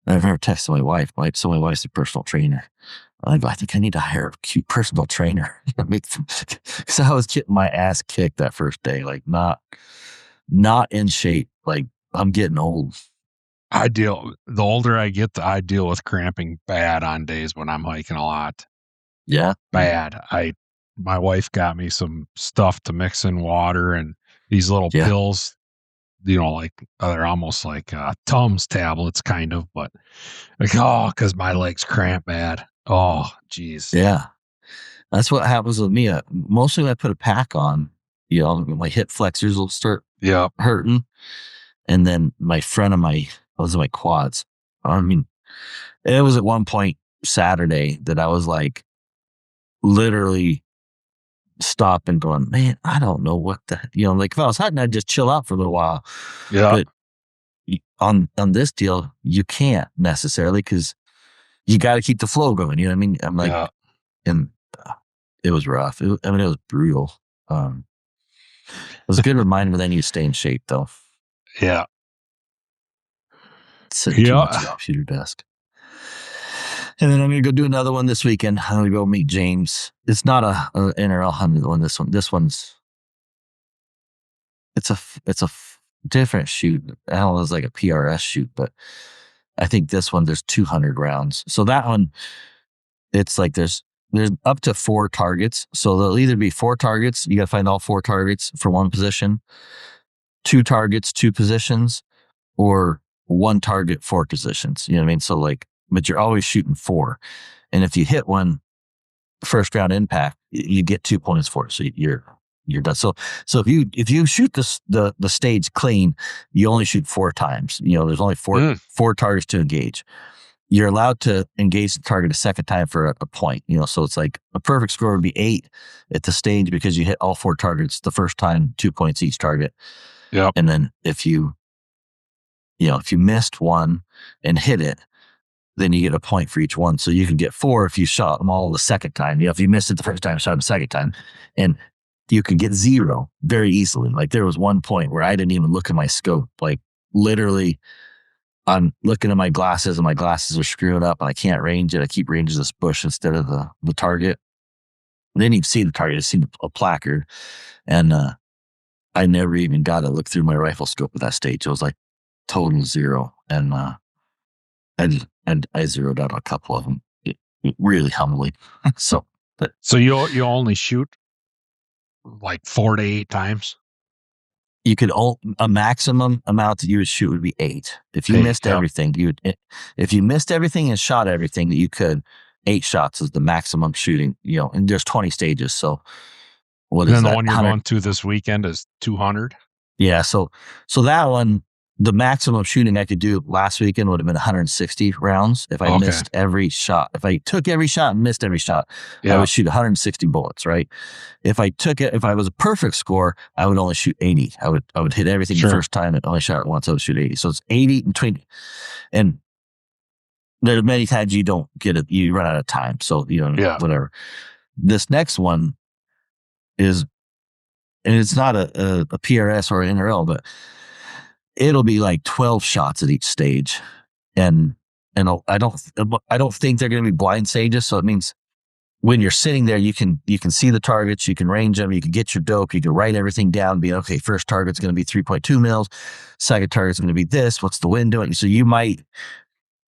remember texting my wife. So my wife's a personal trainer. I go, I think I need to hire a cute personal trainer. Because I was getting my ass kicked that first day, like not in shape. Like I'm getting old. The older I get, I deal with cramping bad on days when I'm hiking a lot. Yeah, Bad. My wife got me some stuff to mix in water and these little yeah, pills, like they're almost like Tums tablets kind of, but like, oh, because my legs cramp bad. Oh, geez. yeah. That's what happens with me. Mostly when I put a pack on, my hip flexors will start Yep. hurting, and then my front of those are my quads. I mean, it was at one point Saturday that I was like literally stopping, going, man, I don't know what like if I was hunting, I'd just chill out for a little while, Yeah. but on this deal, you can't necessarily because you got to keep the flow going. You know what I mean? I'm like, Yeah. and it was rough. It was brutal. Um, It was a good reminder that I need to stay in shape, though. Yeah. Sitting too much Yeah. at the computer desk. And then I'm going to go do another one this weekend. I'm going to go meet James. It's not a NRL 100 one. This one's, it's a different shoot. I don't know, it's like a PRS shoot, but I think this one, there's 200 rounds. So that one, it's like there's up to 4 targets. So there'll either be 4 targets. You got to find all 4 targets for one position, 2 targets, 2 positions, or 1 target, 4 positions. You know what I mean? So like, but you're always shooting 4. And if you hit one first round impact, you get 2 points for it. So you're done. So if you shoot the stage clean, you only shoot 4 times. There's only Mm. four targets to engage. You're allowed to engage the target a second time for a point. So it's like a perfect score would be 8 at the stage because you hit all 4 targets the first time, 2 points each target. Yep. And then if you missed one and hit it, then you get a point for each one. So you can get 4 if you shot them all the second time. If you missed it the first time, shot them the second time. And you could get 0 very easily. Like there was one point where I didn't even look at my scope. Like literally, I'm looking at my glasses and my glasses are screwing up and I can't range it. I keep ranging this bush instead of the target. I didn't even see the target. I seen a placard. And I never even got to look through my rifle scope at that stage. It was like total 0. And I zeroed out a couple of them really humbly. So, but So you only shoot like 4 to 8 times? you could a maximum amount that you would shoot would be 8. If you 8. missed Yep. everything, if you missed everything and shot everything that you could, 8 shots is the maximum shooting. And there's 20 stages. So what And is then the that? one you're 100. going to this weekend is 200? Yeah. So that one, the maximum shooting I could do last weekend would have been 160 rounds. If I Okay. missed every shot, if I took every shot and missed every shot, I Yeah. would shoot 160 bullets, right? If I was a perfect score, I would only shoot 80. I would hit everything Sure. the first time and only shot it once. I would shoot 80. So it's 80 between, and there are many times you don't get it, you run out of time. So, Yeah. whatever. This next one is, and it's not a PRS or an NRL, but it'll be like 12 shots at each stage. And I don't think they're going to be blind stages. So it means when you're sitting there, you can see the targets, you can range them, you can get your dope, you can write everything down, be okay, first target's going to be 3.2 mils, second target's going to be this, what's the wind doing? So you might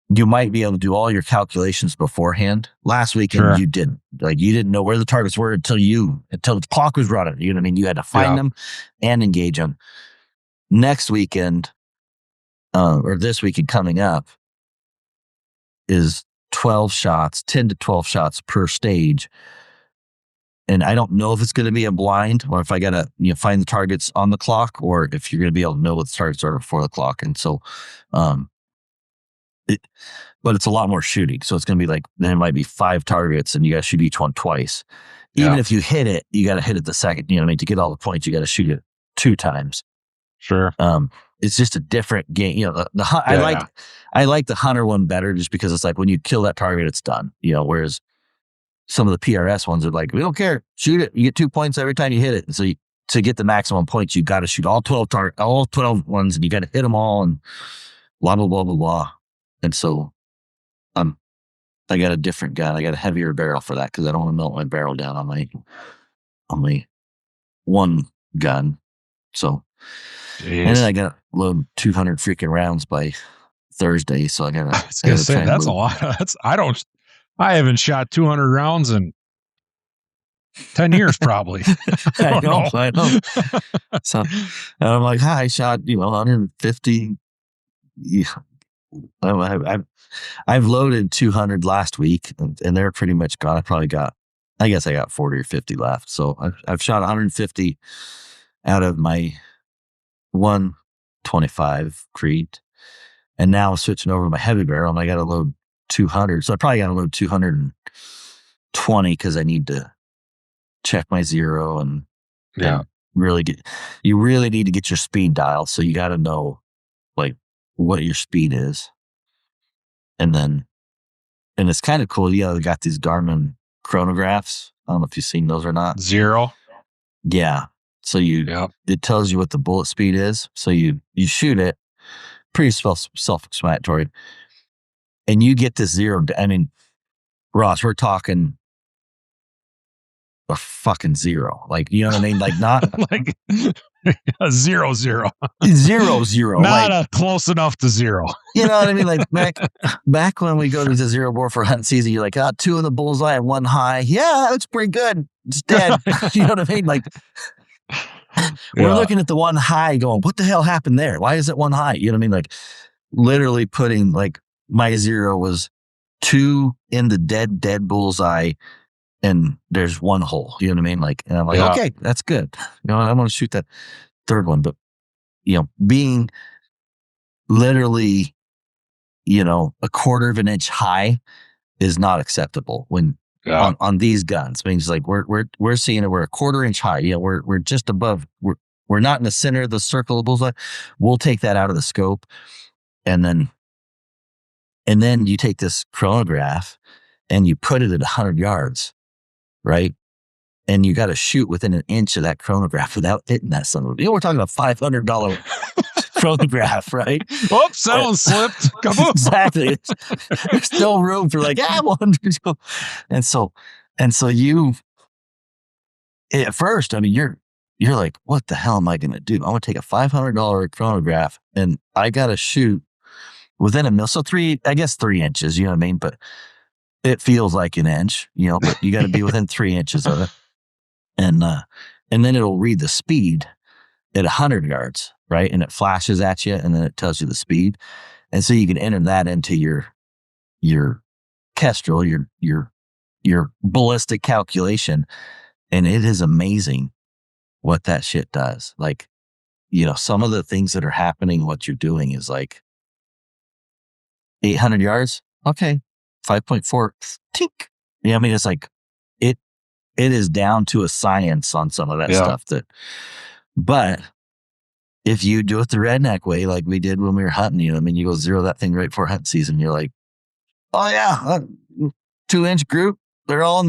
be able to do all your calculations beforehand. Last weekend, Sure. you didn't. Like you didn't know where the targets were until the clock was running. You know what I mean? You had to find Yeah. them and engage them. Next weekend, or this weekend coming up, is 12 shots, 10 to 12 shots per stage. and I don't know if it's going to be a blind or if I got to find the targets on the clock or if you're going to be able to know what the targets are before the clock. And so, um, but it's a lot more shooting. So it's going to be like, there might be 5 targets and you got to shoot each one twice. Even if you hit it, you got to hit it the second, to get all the points, you got to shoot it 2 times. Sure. It's just a different game. I like the hunter one better just because it's like when you kill that target, it's done, whereas some of the PRS ones are like, we don't care, shoot it. You get 2 points every time you hit it. And so to get the maximum points, you got to shoot all 12 ones and you got to hit them all and blah, blah, blah, blah, blah. And so, I got a different gun. I got a heavier barrel for that because I don't want to melt my barrel down on my one gun. So, Jeez. and then I got to load 200 freaking rounds by Thursday. So I got to. I was gonna say that's a lot. I haven't shot 200 rounds in 10 years probably. I know. So and I'm like, I shot 150. Yeah. I've loaded 200 last week and they're pretty much gone. I guess I got 40 or 50 left. So I've shot 150 out of my 125 Creed. And now I'm switching over to my heavy barrel and I got to load 200. So I probably got to load 220 because I need to check my zero and really need to get your speed dial. So you got to know like what your speed is. And it's kind of cool. They got these Garmin chronographs. I don't know if you've seen those or not. Zero. Yeah. So it tells you what the bullet speed is. So you shoot it, pretty self-explanatory. And you get this zero. I mean, Ross, we're talking a fucking zero. Like, you know what I mean? Like not like a 0, 0. 0, 0. Not a close enough to 0. You know what I mean? Like back when we go to the zero bore for hunting season, you're like, 2 in the bullseye and 1 high. Yeah, that's pretty good. It's dead. You know what I mean? Like we're looking at the 1 high going, what the hell happened there? Why is it 1 high? You know what I mean? Like literally putting like my 0 was 2 in the dead bullseye and there's 1 hole. You know what I mean? Like, and I'm like, okay, that's good. I want to shoot that 3rd one, but being literally, a 1/4 of an inch high is not acceptable when on these guns. I mean, it's like we're seeing it. We're a 1/4 inch high. We're just above. We're not in the center of the circle of bullseye. We'll take that out of the scope, and then you take this chronograph and you put it at 100 yards, right? And you got to shoot within an inch of that chronograph without hitting that son of a. We're talking a $500 chronograph, right? Oops, that one slipped. Come on. Exactly. There's still room for like, 100. And so you, at first, I mean, you're like, what the hell am I going to do? I'm going to take a $500 chronograph and I got to shoot within a mil. So 3 inches, you know what I mean? But it feels like an inch, but you got to be within 3 inches of it. And then it'll read the speed at 100 yards, right? And it flashes at you and then it tells you the speed. And so you can enter that into your Kestrel, your ballistic calculation. And it is amazing what that shit does. Like, some of the things that are happening, what you're doing is like 800 yards. Okay. 5.4. Tink. I mean, it's like, it is down to a science on some of that stuff but if you do it the redneck way, like we did when we were hunting, you go 0 that thing right before hunting season. You're like, oh yeah, 2-inch group. They're all in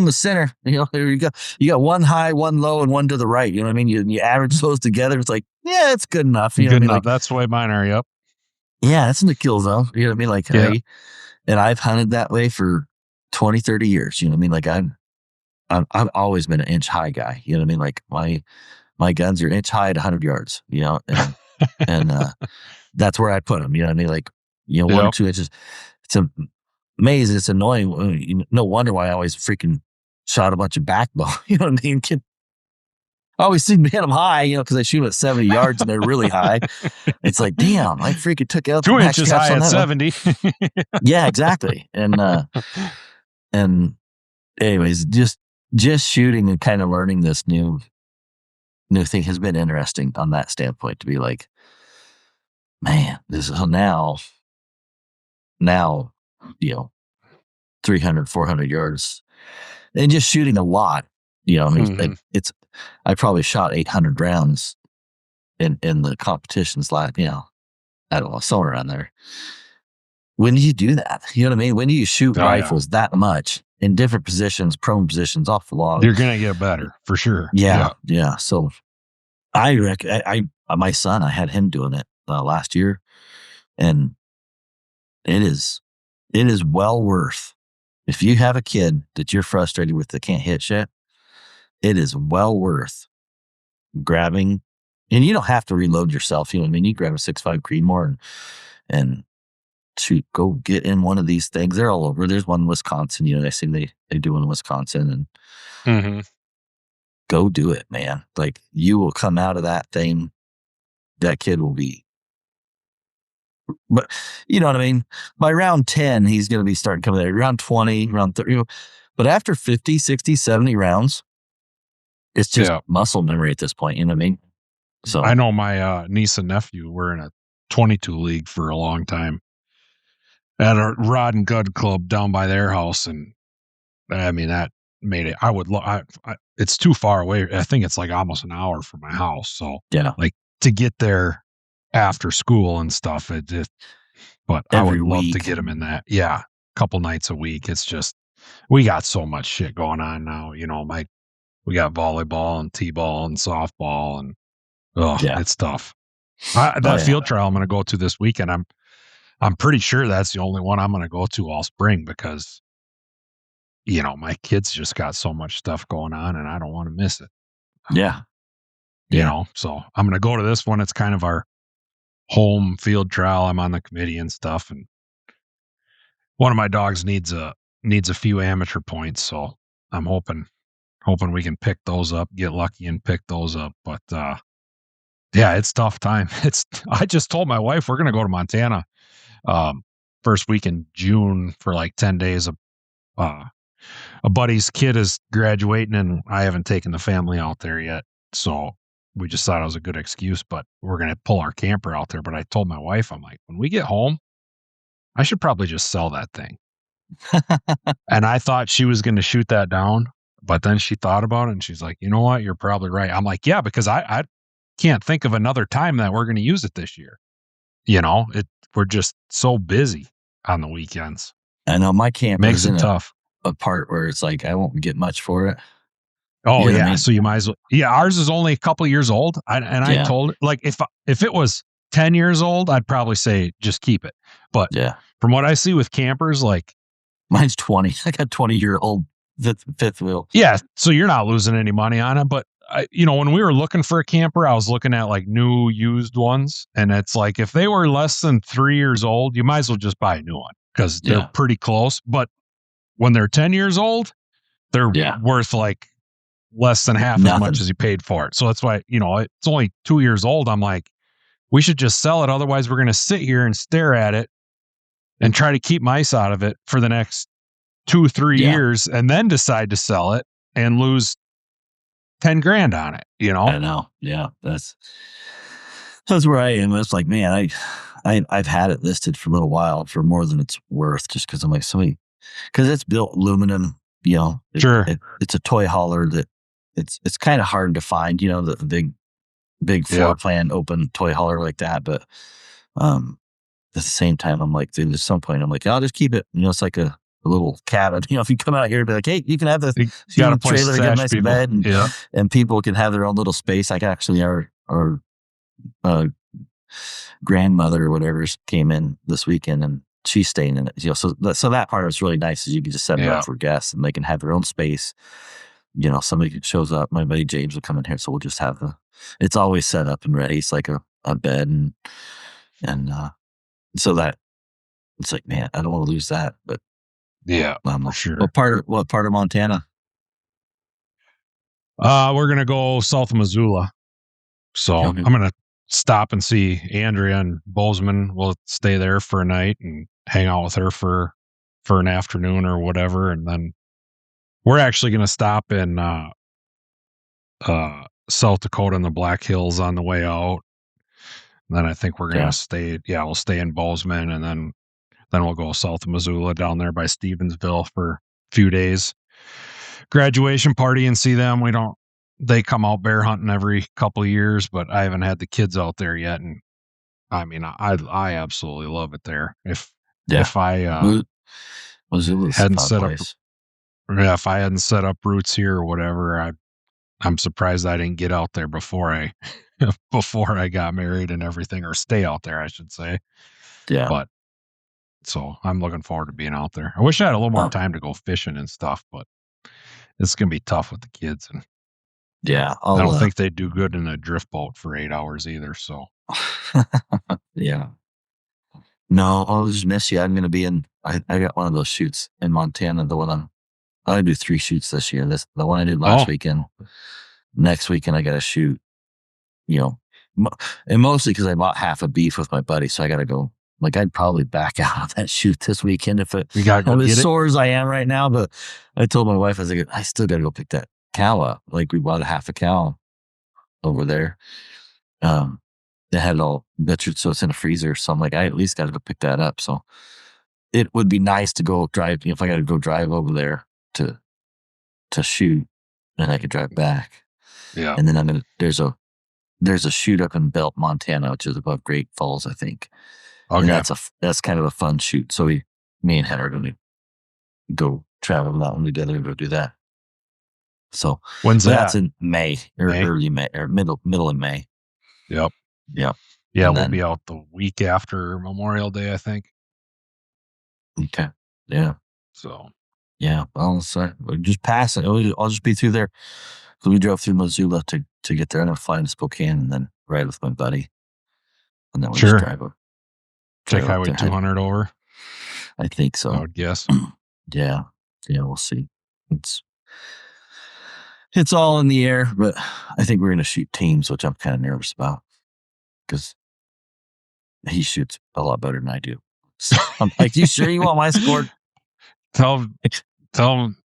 the center. There you go. You got 1 high, 1 low, and 1 to the right. You know what I mean? You average those together. It's like, yeah, it's good enough. Good enough. Like, that's the way mine are. Yep. Yeah, that's in the kill zone. You know what I mean? Like, and I've hunted that way for 20, 30 years. You know what I mean? Like I've always been an inch high guy. You know what I mean? Like my guns are inch high at 100 yards, and that's where I put them. You know what I mean? Like, 1 or 2 inches. It's amazing. It's annoying. No wonder why I always freaking shot a bunch of backbone. You know what I mean? I always seem to hit them high, because I shoot them at 70 yards and they're really high. It's like, damn, I freaking took out 2 inches high at 70. Yeah, exactly. And anyways, just shooting and kind of learning this new thing has been interesting on that standpoint to be like, man, this is now, you know, 300, 400 yards and just shooting a lot. I mean, Mhm. I probably shot 800 rounds in the competitions, like, I don't know, somewhere around there. When do you do that? You know what I mean? When do you shoot Oh, yeah. rifles that much in different positions, prone positions, off the log? You're gonna get better for sure. Yeah, Yeah. yeah. So I reckon my son, I had him doing it last year, and it is it is well worth. If you have a kid that you're frustrated with that can't hit shit, it is well worth grabbing. And you don't have to reload yourself. You know what I mean? You grab a 6.5 Creedmoor and shoot, go get in one of these things. They're all over. There's one in Wisconsin. They say they do in Wisconsin, and Mhm. go do it, man. Like, you will come out of that thing. That kid will be, but you know what I mean? By round 10, he's going to be starting coming there. Round 20, round 30. But after 50, 60, 70 rounds, it's just Yeah. muscle memory at this point. You know what I mean? I So, know my, niece and nephew were in a 22 league for a long time at a rod and gun club down by their house, and, I mean, that made it I would lo I it's too far away. I think it's, like, almost an hour from my house, so, yeah, like, to get there after school and stuff, it just but I every would love to week. get them in that. Yeah, couple nights a week. It's just we got so much shit going on now, we got volleyball and t-ball and softball and, Yeah. it's tough. Oh, That yeah. field trial I'm gonna go to this weekend, I'm pretty sure that's the only one I'm gonna go to all spring because, my kids just got so much stuff going on and I don't wanna miss it. Yeah. Yeah. So I'm gonna go to this one. It's kind of our home field trial. I'm on the committee and stuff, and one of my dogs needs a few amateur points, so I'm hoping we can pick those up, get lucky and pick those up. But yeah, it's tough time. It's I just told my wife we're gonna go to Montana um first week in June for like 10 days. Uh a buddy's kid is graduating and I haven't taken the family out there yet. So we just thought it was a good excuse, but we're gonna pull our camper out there. But I told my wife, I'm like, when we get home, I should probably just sell that thing. And I thought she was gonna shoot that down, but then she thought about it and she's like, "You know what? You're probably right." I'm like, "Yeah, because I can't think of another time that we're gonna use it this year." We're just so busy on the weekends. I know my camper's Makes in it a, tough. a part where it's like I won't get much for it. Oh, You know what I yeah, mean? so you might as well yeah, ours is only a couple years old, I Yeah. told like, if it was 10 years old, I'd probably say, "Just keep it." But Yeah. from what I see with campers, like Mine's 20. I got 20-year-old fifth wheel. yeah, so you're not losing any money on it, but when we were looking for a camper, I was looking at like new used ones, and it's like if they were less than 3 years old, you might as well just buy a new one because they're Yeah. pretty close. But when they're 10 years old, they're Yeah. worth like less than half as much Nothing. as you paid for it. So that's why, it's only 2 years old. I'm like, we should just sell it. Otherwise, we're going to sit here and stare at it and try to keep mice out of it for the next 2, 3 Yeah. years and then decide to sell it and lose 10 grand on it. I know. Yeah. That's where I am. It's like, man, I've had it listed for a little while for more than it's worth, just because I'm like, because it's built aluminum. Sure. It's a toy hauler that it's kind of hard to find. The big floor Yep. plan open toy hauler like that. But um, at the same time, I'm like, dude, at some point, I'm like, I'll just keep it. It's like a little cabin. If you come out here and be like, hey, you can have the You got a place to trailer, get a stash nice people. bed, and Yeah. people can have their own little space. Like, actually, our uh, grandmother or whatever came in this weekend, and she's staying in it. So that part was really nice. Is you can just set it up Yeah. for guests, and they can have their own space. Somebody shows up. My buddy James will come in here, so we'll just have it's always set up and ready. It's like a bed, and so that it's like, man, I don't want to lose that. But Yeah, I don't for know sure. what part of Montana. We're gonna go south of Missoula. So Okay. I'm gonna stop and see Andrea and Bozeman. We'll stay there for a night and hang out with her for an afternoon or whatever, and then We're actually going to stop in South Dakota in the Black Hills on the way out. And then I think we're going to Yeah. stay. Yeah, we'll stay in Bozeman, and then we'll go south of Missoula down there by Stevensville for a few days. Graduation party and see them. We don't. They come out bear hunting every couple of years, but I haven't had the kids out there yet, and I mean, I absolutely love it there. Yeah. If I Mo- Missoula's a hadn't fun set up, place. yeah, if I hadn't set up roots here or whatever, I'm surprised I didn't get out there before I before I got married and everything, or stay out there, I should say. Yeah. But so I'm looking forward to being out there. I wish I had a little more Um, time to go fishing and stuff, but it's gonna be tough with the kids, and yeah. I I'll, don't think they do good in a drift boat for 8 hours either. So yeah. No, I'll just miss you. I'm going to be I got one of those shoots in Montana. I do 3 shoots this year. The one I did last oh, weekend. Next weekend, I got to shoot, you know, mo- and mostly because I bought half a beef with my buddy. So I got to go, like, I'd probably back out of that shoot this weekend we gotta go I'm as get it. sore as I am right now. But I told my wife, I was like, I still got to go pick that cow up. Like, we bought a half a cow over there. Um, that had it all butchered, so it's in a freezer. So I'm like, I at least got to go pick that up. So it would be nice to go drive, if I got to go drive over there to shoot, and I could drive back. Yeah. And then there's a shoot up in Belt, Montana, which is above Great Falls, I think. And Okay. that's kind of a fun shoot. So me and Heather are going to go travel that one together and go do that. So, When's but that's that? in May or May. early May or middle of May. Yep. Yeah. Yeah, And we'll be then, out the week after Memorial Day, I think. okay. Yeah. So Yeah. Well, so we'll just pass it. I'll just be through there. So we drove through Missoula to get there, and then fly into Spokane and then ride with my buddy. And then we just sure. drive up, Take drive up Highway there. 200 over, I think I so. would guess. Yeah. Yeah. We'll see. It's, it's all in the air, but I think we're going to shoot teams, which I'm kind of nervous about because he shoots a lot better than I do. So I'm like, you sure you want my score? Tell tell him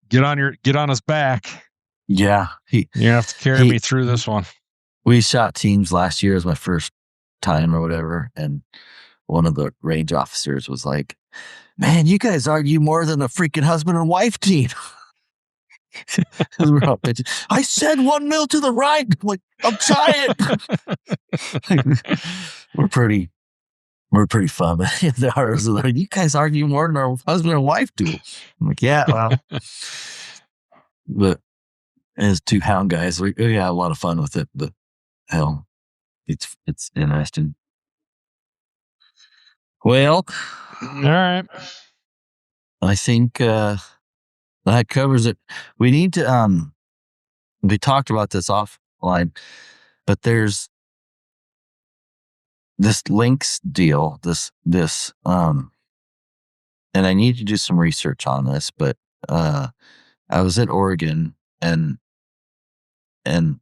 get on his back. Yeah. You have to carry He, me through this one. we shot teams last year as my first time or whatever. And one of the range officers was like, man, you guys argue more than a freaking husband and wife team. We're all pitching. I said 1 mil to the right. I'm like, I'm trying. we're pretty fun. But the others are like, you guys argue more than our husband and wife do. I'm like, yeah, well. But as 2 hound guys, we had a lot of fun with it. But hell, it's interesting. Well, All right. I think that covers it. We need to we talked about this offline, but there's this links deal, and I need to do some research on this, but I was at Oregon, and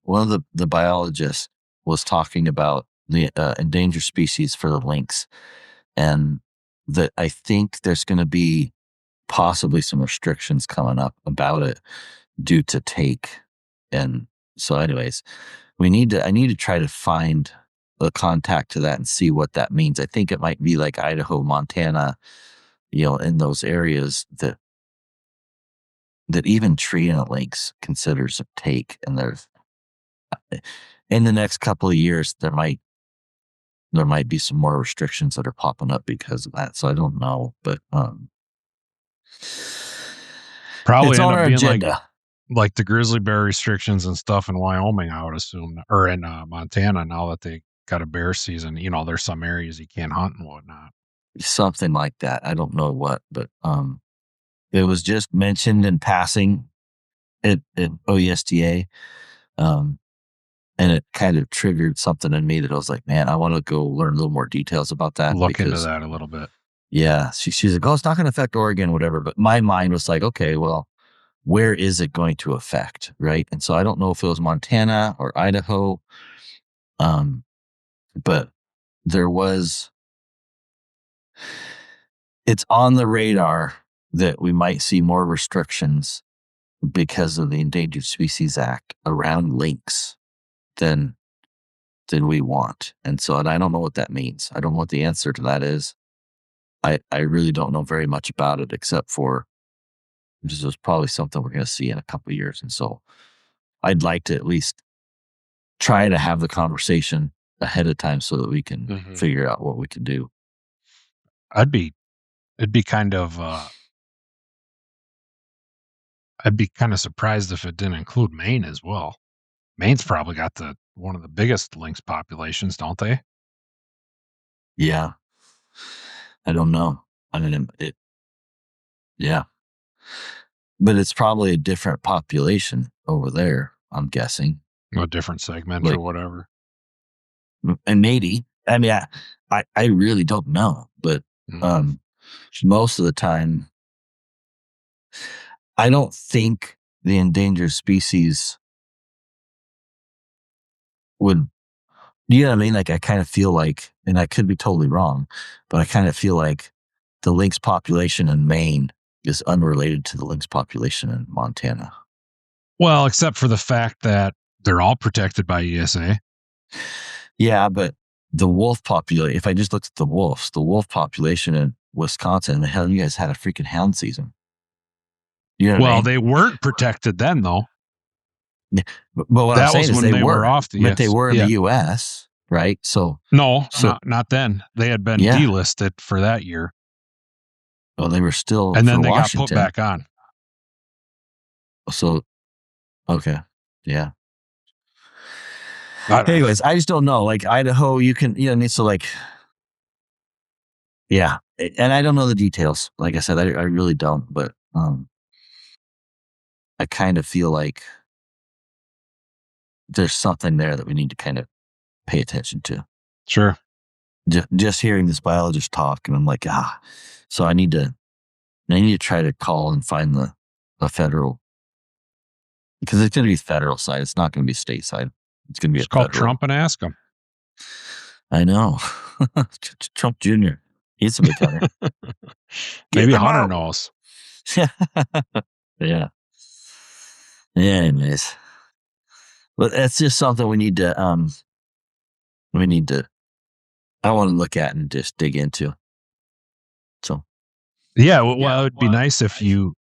one of the biologists was talking about the endangered species for the lynx, and that I think there's going to be possibly some restrictions coming up about it due to take. And so anyways, I need to try to find a contact to that and see what that means. I think it might be like Idaho, Montana, in those areas that even treeing a lynx considers a take. And there's in the next couple of years there might be some more restrictions that are popping up because of that. So I don't know, but it's Probably end on up our being agenda. like the grizzly bear restrictions and stuff in Wyoming, I would assume, or in Montana now that they got a bear season. There's some areas you can't hunt and whatnot. Something like that. I don't know what, but it was just mentioned in passing at OESTA. And it kind of triggered something in me that I was like, man, I want to go learn a little more details about that Look into because, that a little bit. yeah, she's like, oh, it's not going to affect Oregon, whatever. But my mind was like, okay, well, where is it going to affect, right? And so I don't know if it was Montana or Idaho, but there was. It's on the radar that we might see more restrictions because of the Endangered Species Act around lynx than we want. And so, and I don't know what that means. I don't know what the answer to that is. I really don't know very much about it, except for this is probably something we're going to see in a couple of years. And so I'd like to at least try to have the conversation ahead of time so that we can Mhm. figure out what we can do. It'd be kind of, I'd be kind of surprised if it didn't include Maine as well. Maine's probably got one of the biggest lynx populations, don't they? Yeah. I don't know. I mean, yeah, but it's probably a different population over there, I'm guessing. A different segment or Like, whatever. and maybe, I mean, I really don't know, but, Mhm. um, most of the time, I don't think the endangered species would, you know what I mean? Like, I kind of feel like, and I could be totally wrong, but I kind of feel like the lynx population in Maine is unrelated to the lynx population in Montana. Well, except for the fact that they're all protected by ESA. Yeah, but the wolf population, if I just looked at the wolf population in Wisconsin, hell, you guys had a freaking hound season. You know what I Well, mean? they weren't protected then, though. Yeah, but what I'm That saying was is when they they were were, off the but they yes. were in the Yeah. US, right? No, So not then. They had been yeah, delisted for that year, well, they were still and for then they got put Washington. back on. So, okay. Yeah. I don't Anyways, I just don't know. Like Idaho, you can, you know, what I mean? So like, yeah. And I don't know the details. Like I said, I really don't, but, I kind of feel like there's something there that we need to kind of pay attention to. sure. Just hearing this biologist talk, and I'm like, so I need to try to call and find the federal, because it's going to be federal side. It's not going to be state side. It's going to be a Just call federal. Trump and ask him. I know. Trump Jr. He's a big hunter. Get Maybe them Hunter out. knows. Yeah. Yeah. Anyways, but that's just something we need to, I want to look at and just dig into. So Yeah, well, it would be nice if if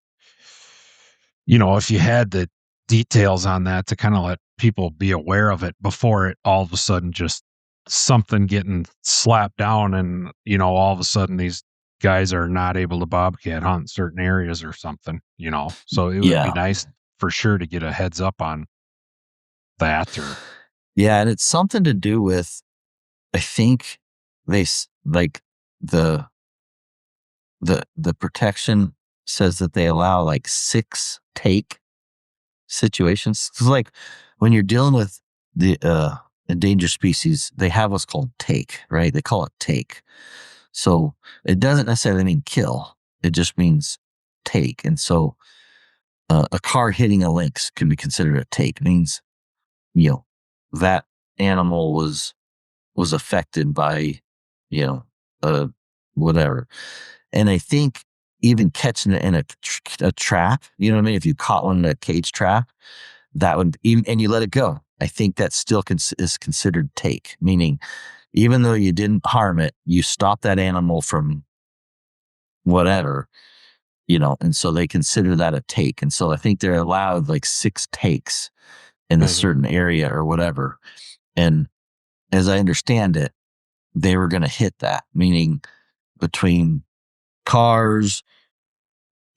you had the details on that to kind of let people be aware of it before it all of a sudden just something getting slapped down and, all of a sudden these guys are not able to bobcat hunt in certain areas or something. So it would be yeah. nice for sure to get a heads up on that or Yeah. And it's something to do with, I think like the the protection says that they allow like 6 take situations. It's like when you're dealing with the endangered species, they have what's called take, right? They call it take. So it doesn't necessarily mean kill. It just means take. And so a car hitting a lynx can be considered a take. It means, you know, that animal was affected by, you know, whatever. And I think even catching it in a trap, you know what I mean? If you caught one in a cage trap, that would even, and you let it go. I think that still is considered take, meaning even though you didn't harm it, you stopped that animal from whatever, and so they consider that a take. And so I think they're allowed like 6 takes in a Mhm. certain area or whatever. And as I understand it, they were going to hit that, meaning between cars,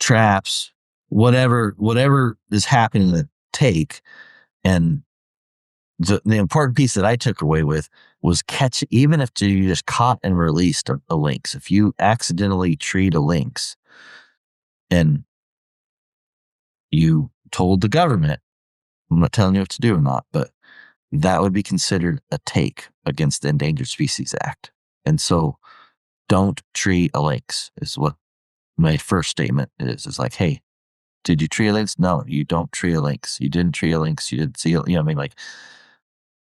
traps, whatever is happening in the take. And the important piece that I took away with was catch, even if you just caught and released a lynx, if you accidentally treed a lynx and you told the government, I'm not telling you what to do or not, but that would be considered a take against the Endangered Species Act. And so don't tree a lynx is what my first statement is. It's like, hey, did you tree a lynx? No, you don't tree a lynx. You didn't tree a lynx. You didn't see it. I mean, like,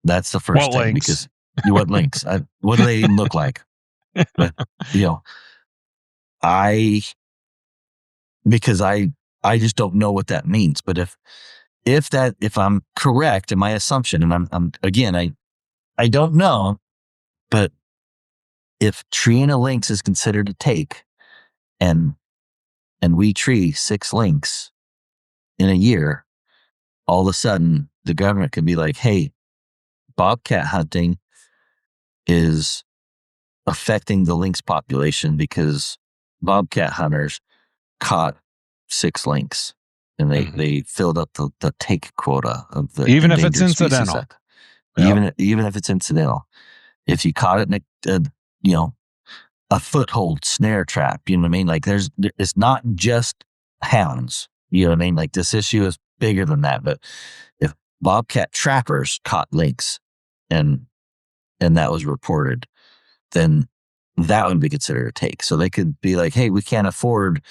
that's the What first thing, links? because what lynx? What do they even look like? But, you know, I, because I just don't know what that means. But if I'm correct in my assumption, and I'm again, I don't know, but if treeing a lynx is considered a take, and we tree 6 lynx in a year, all of a sudden the government can be like, hey, bobcat hunting is affecting the lynx population because bobcat hunters caught 6 lynx and they filled up the take quota of the even if it's endangered species incidental. act. Even if it's incidental, if you caught it in a foothold snare trap, you know what I mean? Like it's not just hounds, you know what I mean? Like this issue is bigger than that. But if bobcat trappers caught lynx and that was reported, then that would be considered a take. So they could be like, hey, we can't afford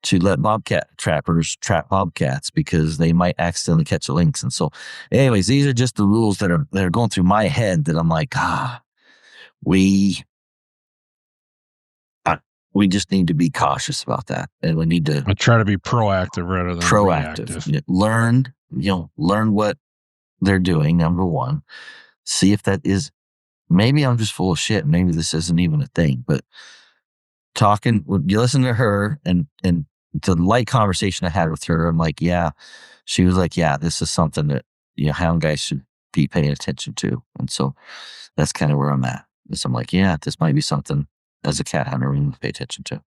to let bobcat trappers trap bobcats because they might accidentally catch a lynx. And so anyways, these are just the rules that are going through my head that I'm like, we just need to be cautious about that. And we need to I try to be proactive rather than reactive. Learn what they're doing. Number one, see if that is, maybe I'm just full of shit. Maybe this isn't even a thing, but you listen to her and the light conversation I had with her, I'm like, yeah, she was like, yeah, this is something that, hound guys should be paying attention to. And so that's kind of where I'm at. So I'm like, yeah, this might be something as a cat hunter we need to pay attention to.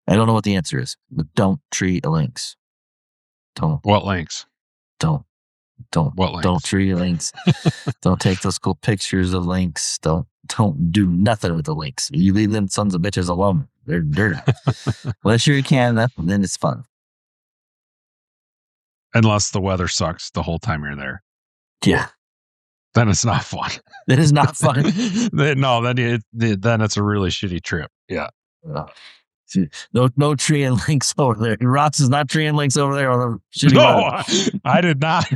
I don't know what the answer is, but don't tree a lynx. What lynx? Don't tree a lynx. Don't take those cool pictures of lynx. Don't do nothing with the lynx. You leave them sons of bitches alone. They're dirty. Unless you're in Canada, then it's fun. Unless the weather sucks the whole time you're there. Yeah. Then it's not fun. It is not fun. No, then it's a really shitty trip. Yeah. No treeing lynx over there. Ross is not treeing lynx over there on the shitty weather. I did not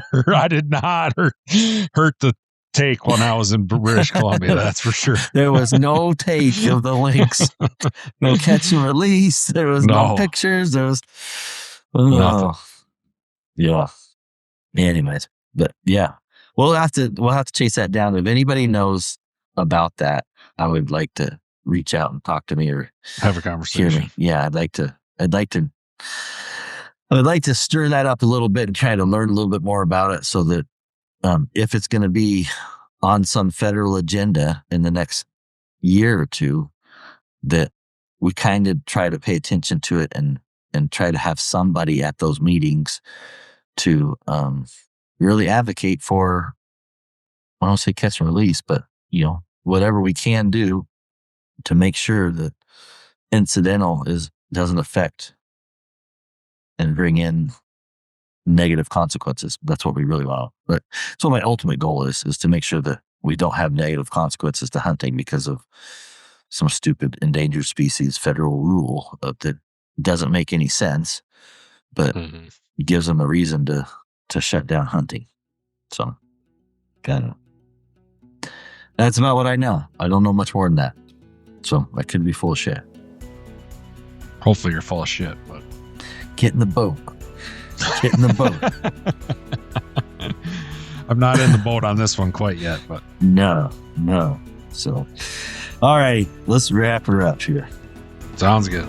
hurt the take when I was in British Columbia. That's for sure. There was no take of the lynx. No catch and release. There was no pictures. There was nothing. Yeah. Anyways, but yeah, we'll have to chase that down. If anybody knows about that, I would like to reach out and talk to me or have a conversation. Yeah, I'd like to stir that up a little bit and try to learn a little bit more about it, so that if it's going to be on some federal agenda in the next year or two, that we kind of try to pay attention to it and try to have somebody at those meetings to really advocate for, I don't say catch and release, but whatever we can do to make sure that incidental doesn't affect and bring in negative consequences. That's what we really want. But so my ultimate goal is to make sure that we don't have negative consequences to hunting because of some stupid endangered species federal rule that doesn't make any sense, but gives them a reason to shut down hunting. So that's about what I know. I don't know much more than that. So I could be full of shit. Hopefully you're full of shit, but get in the boat. Get in the boat. I'm not in the boat on this one quite yet, but no. So, all right, let's wrap her up here. Sounds good.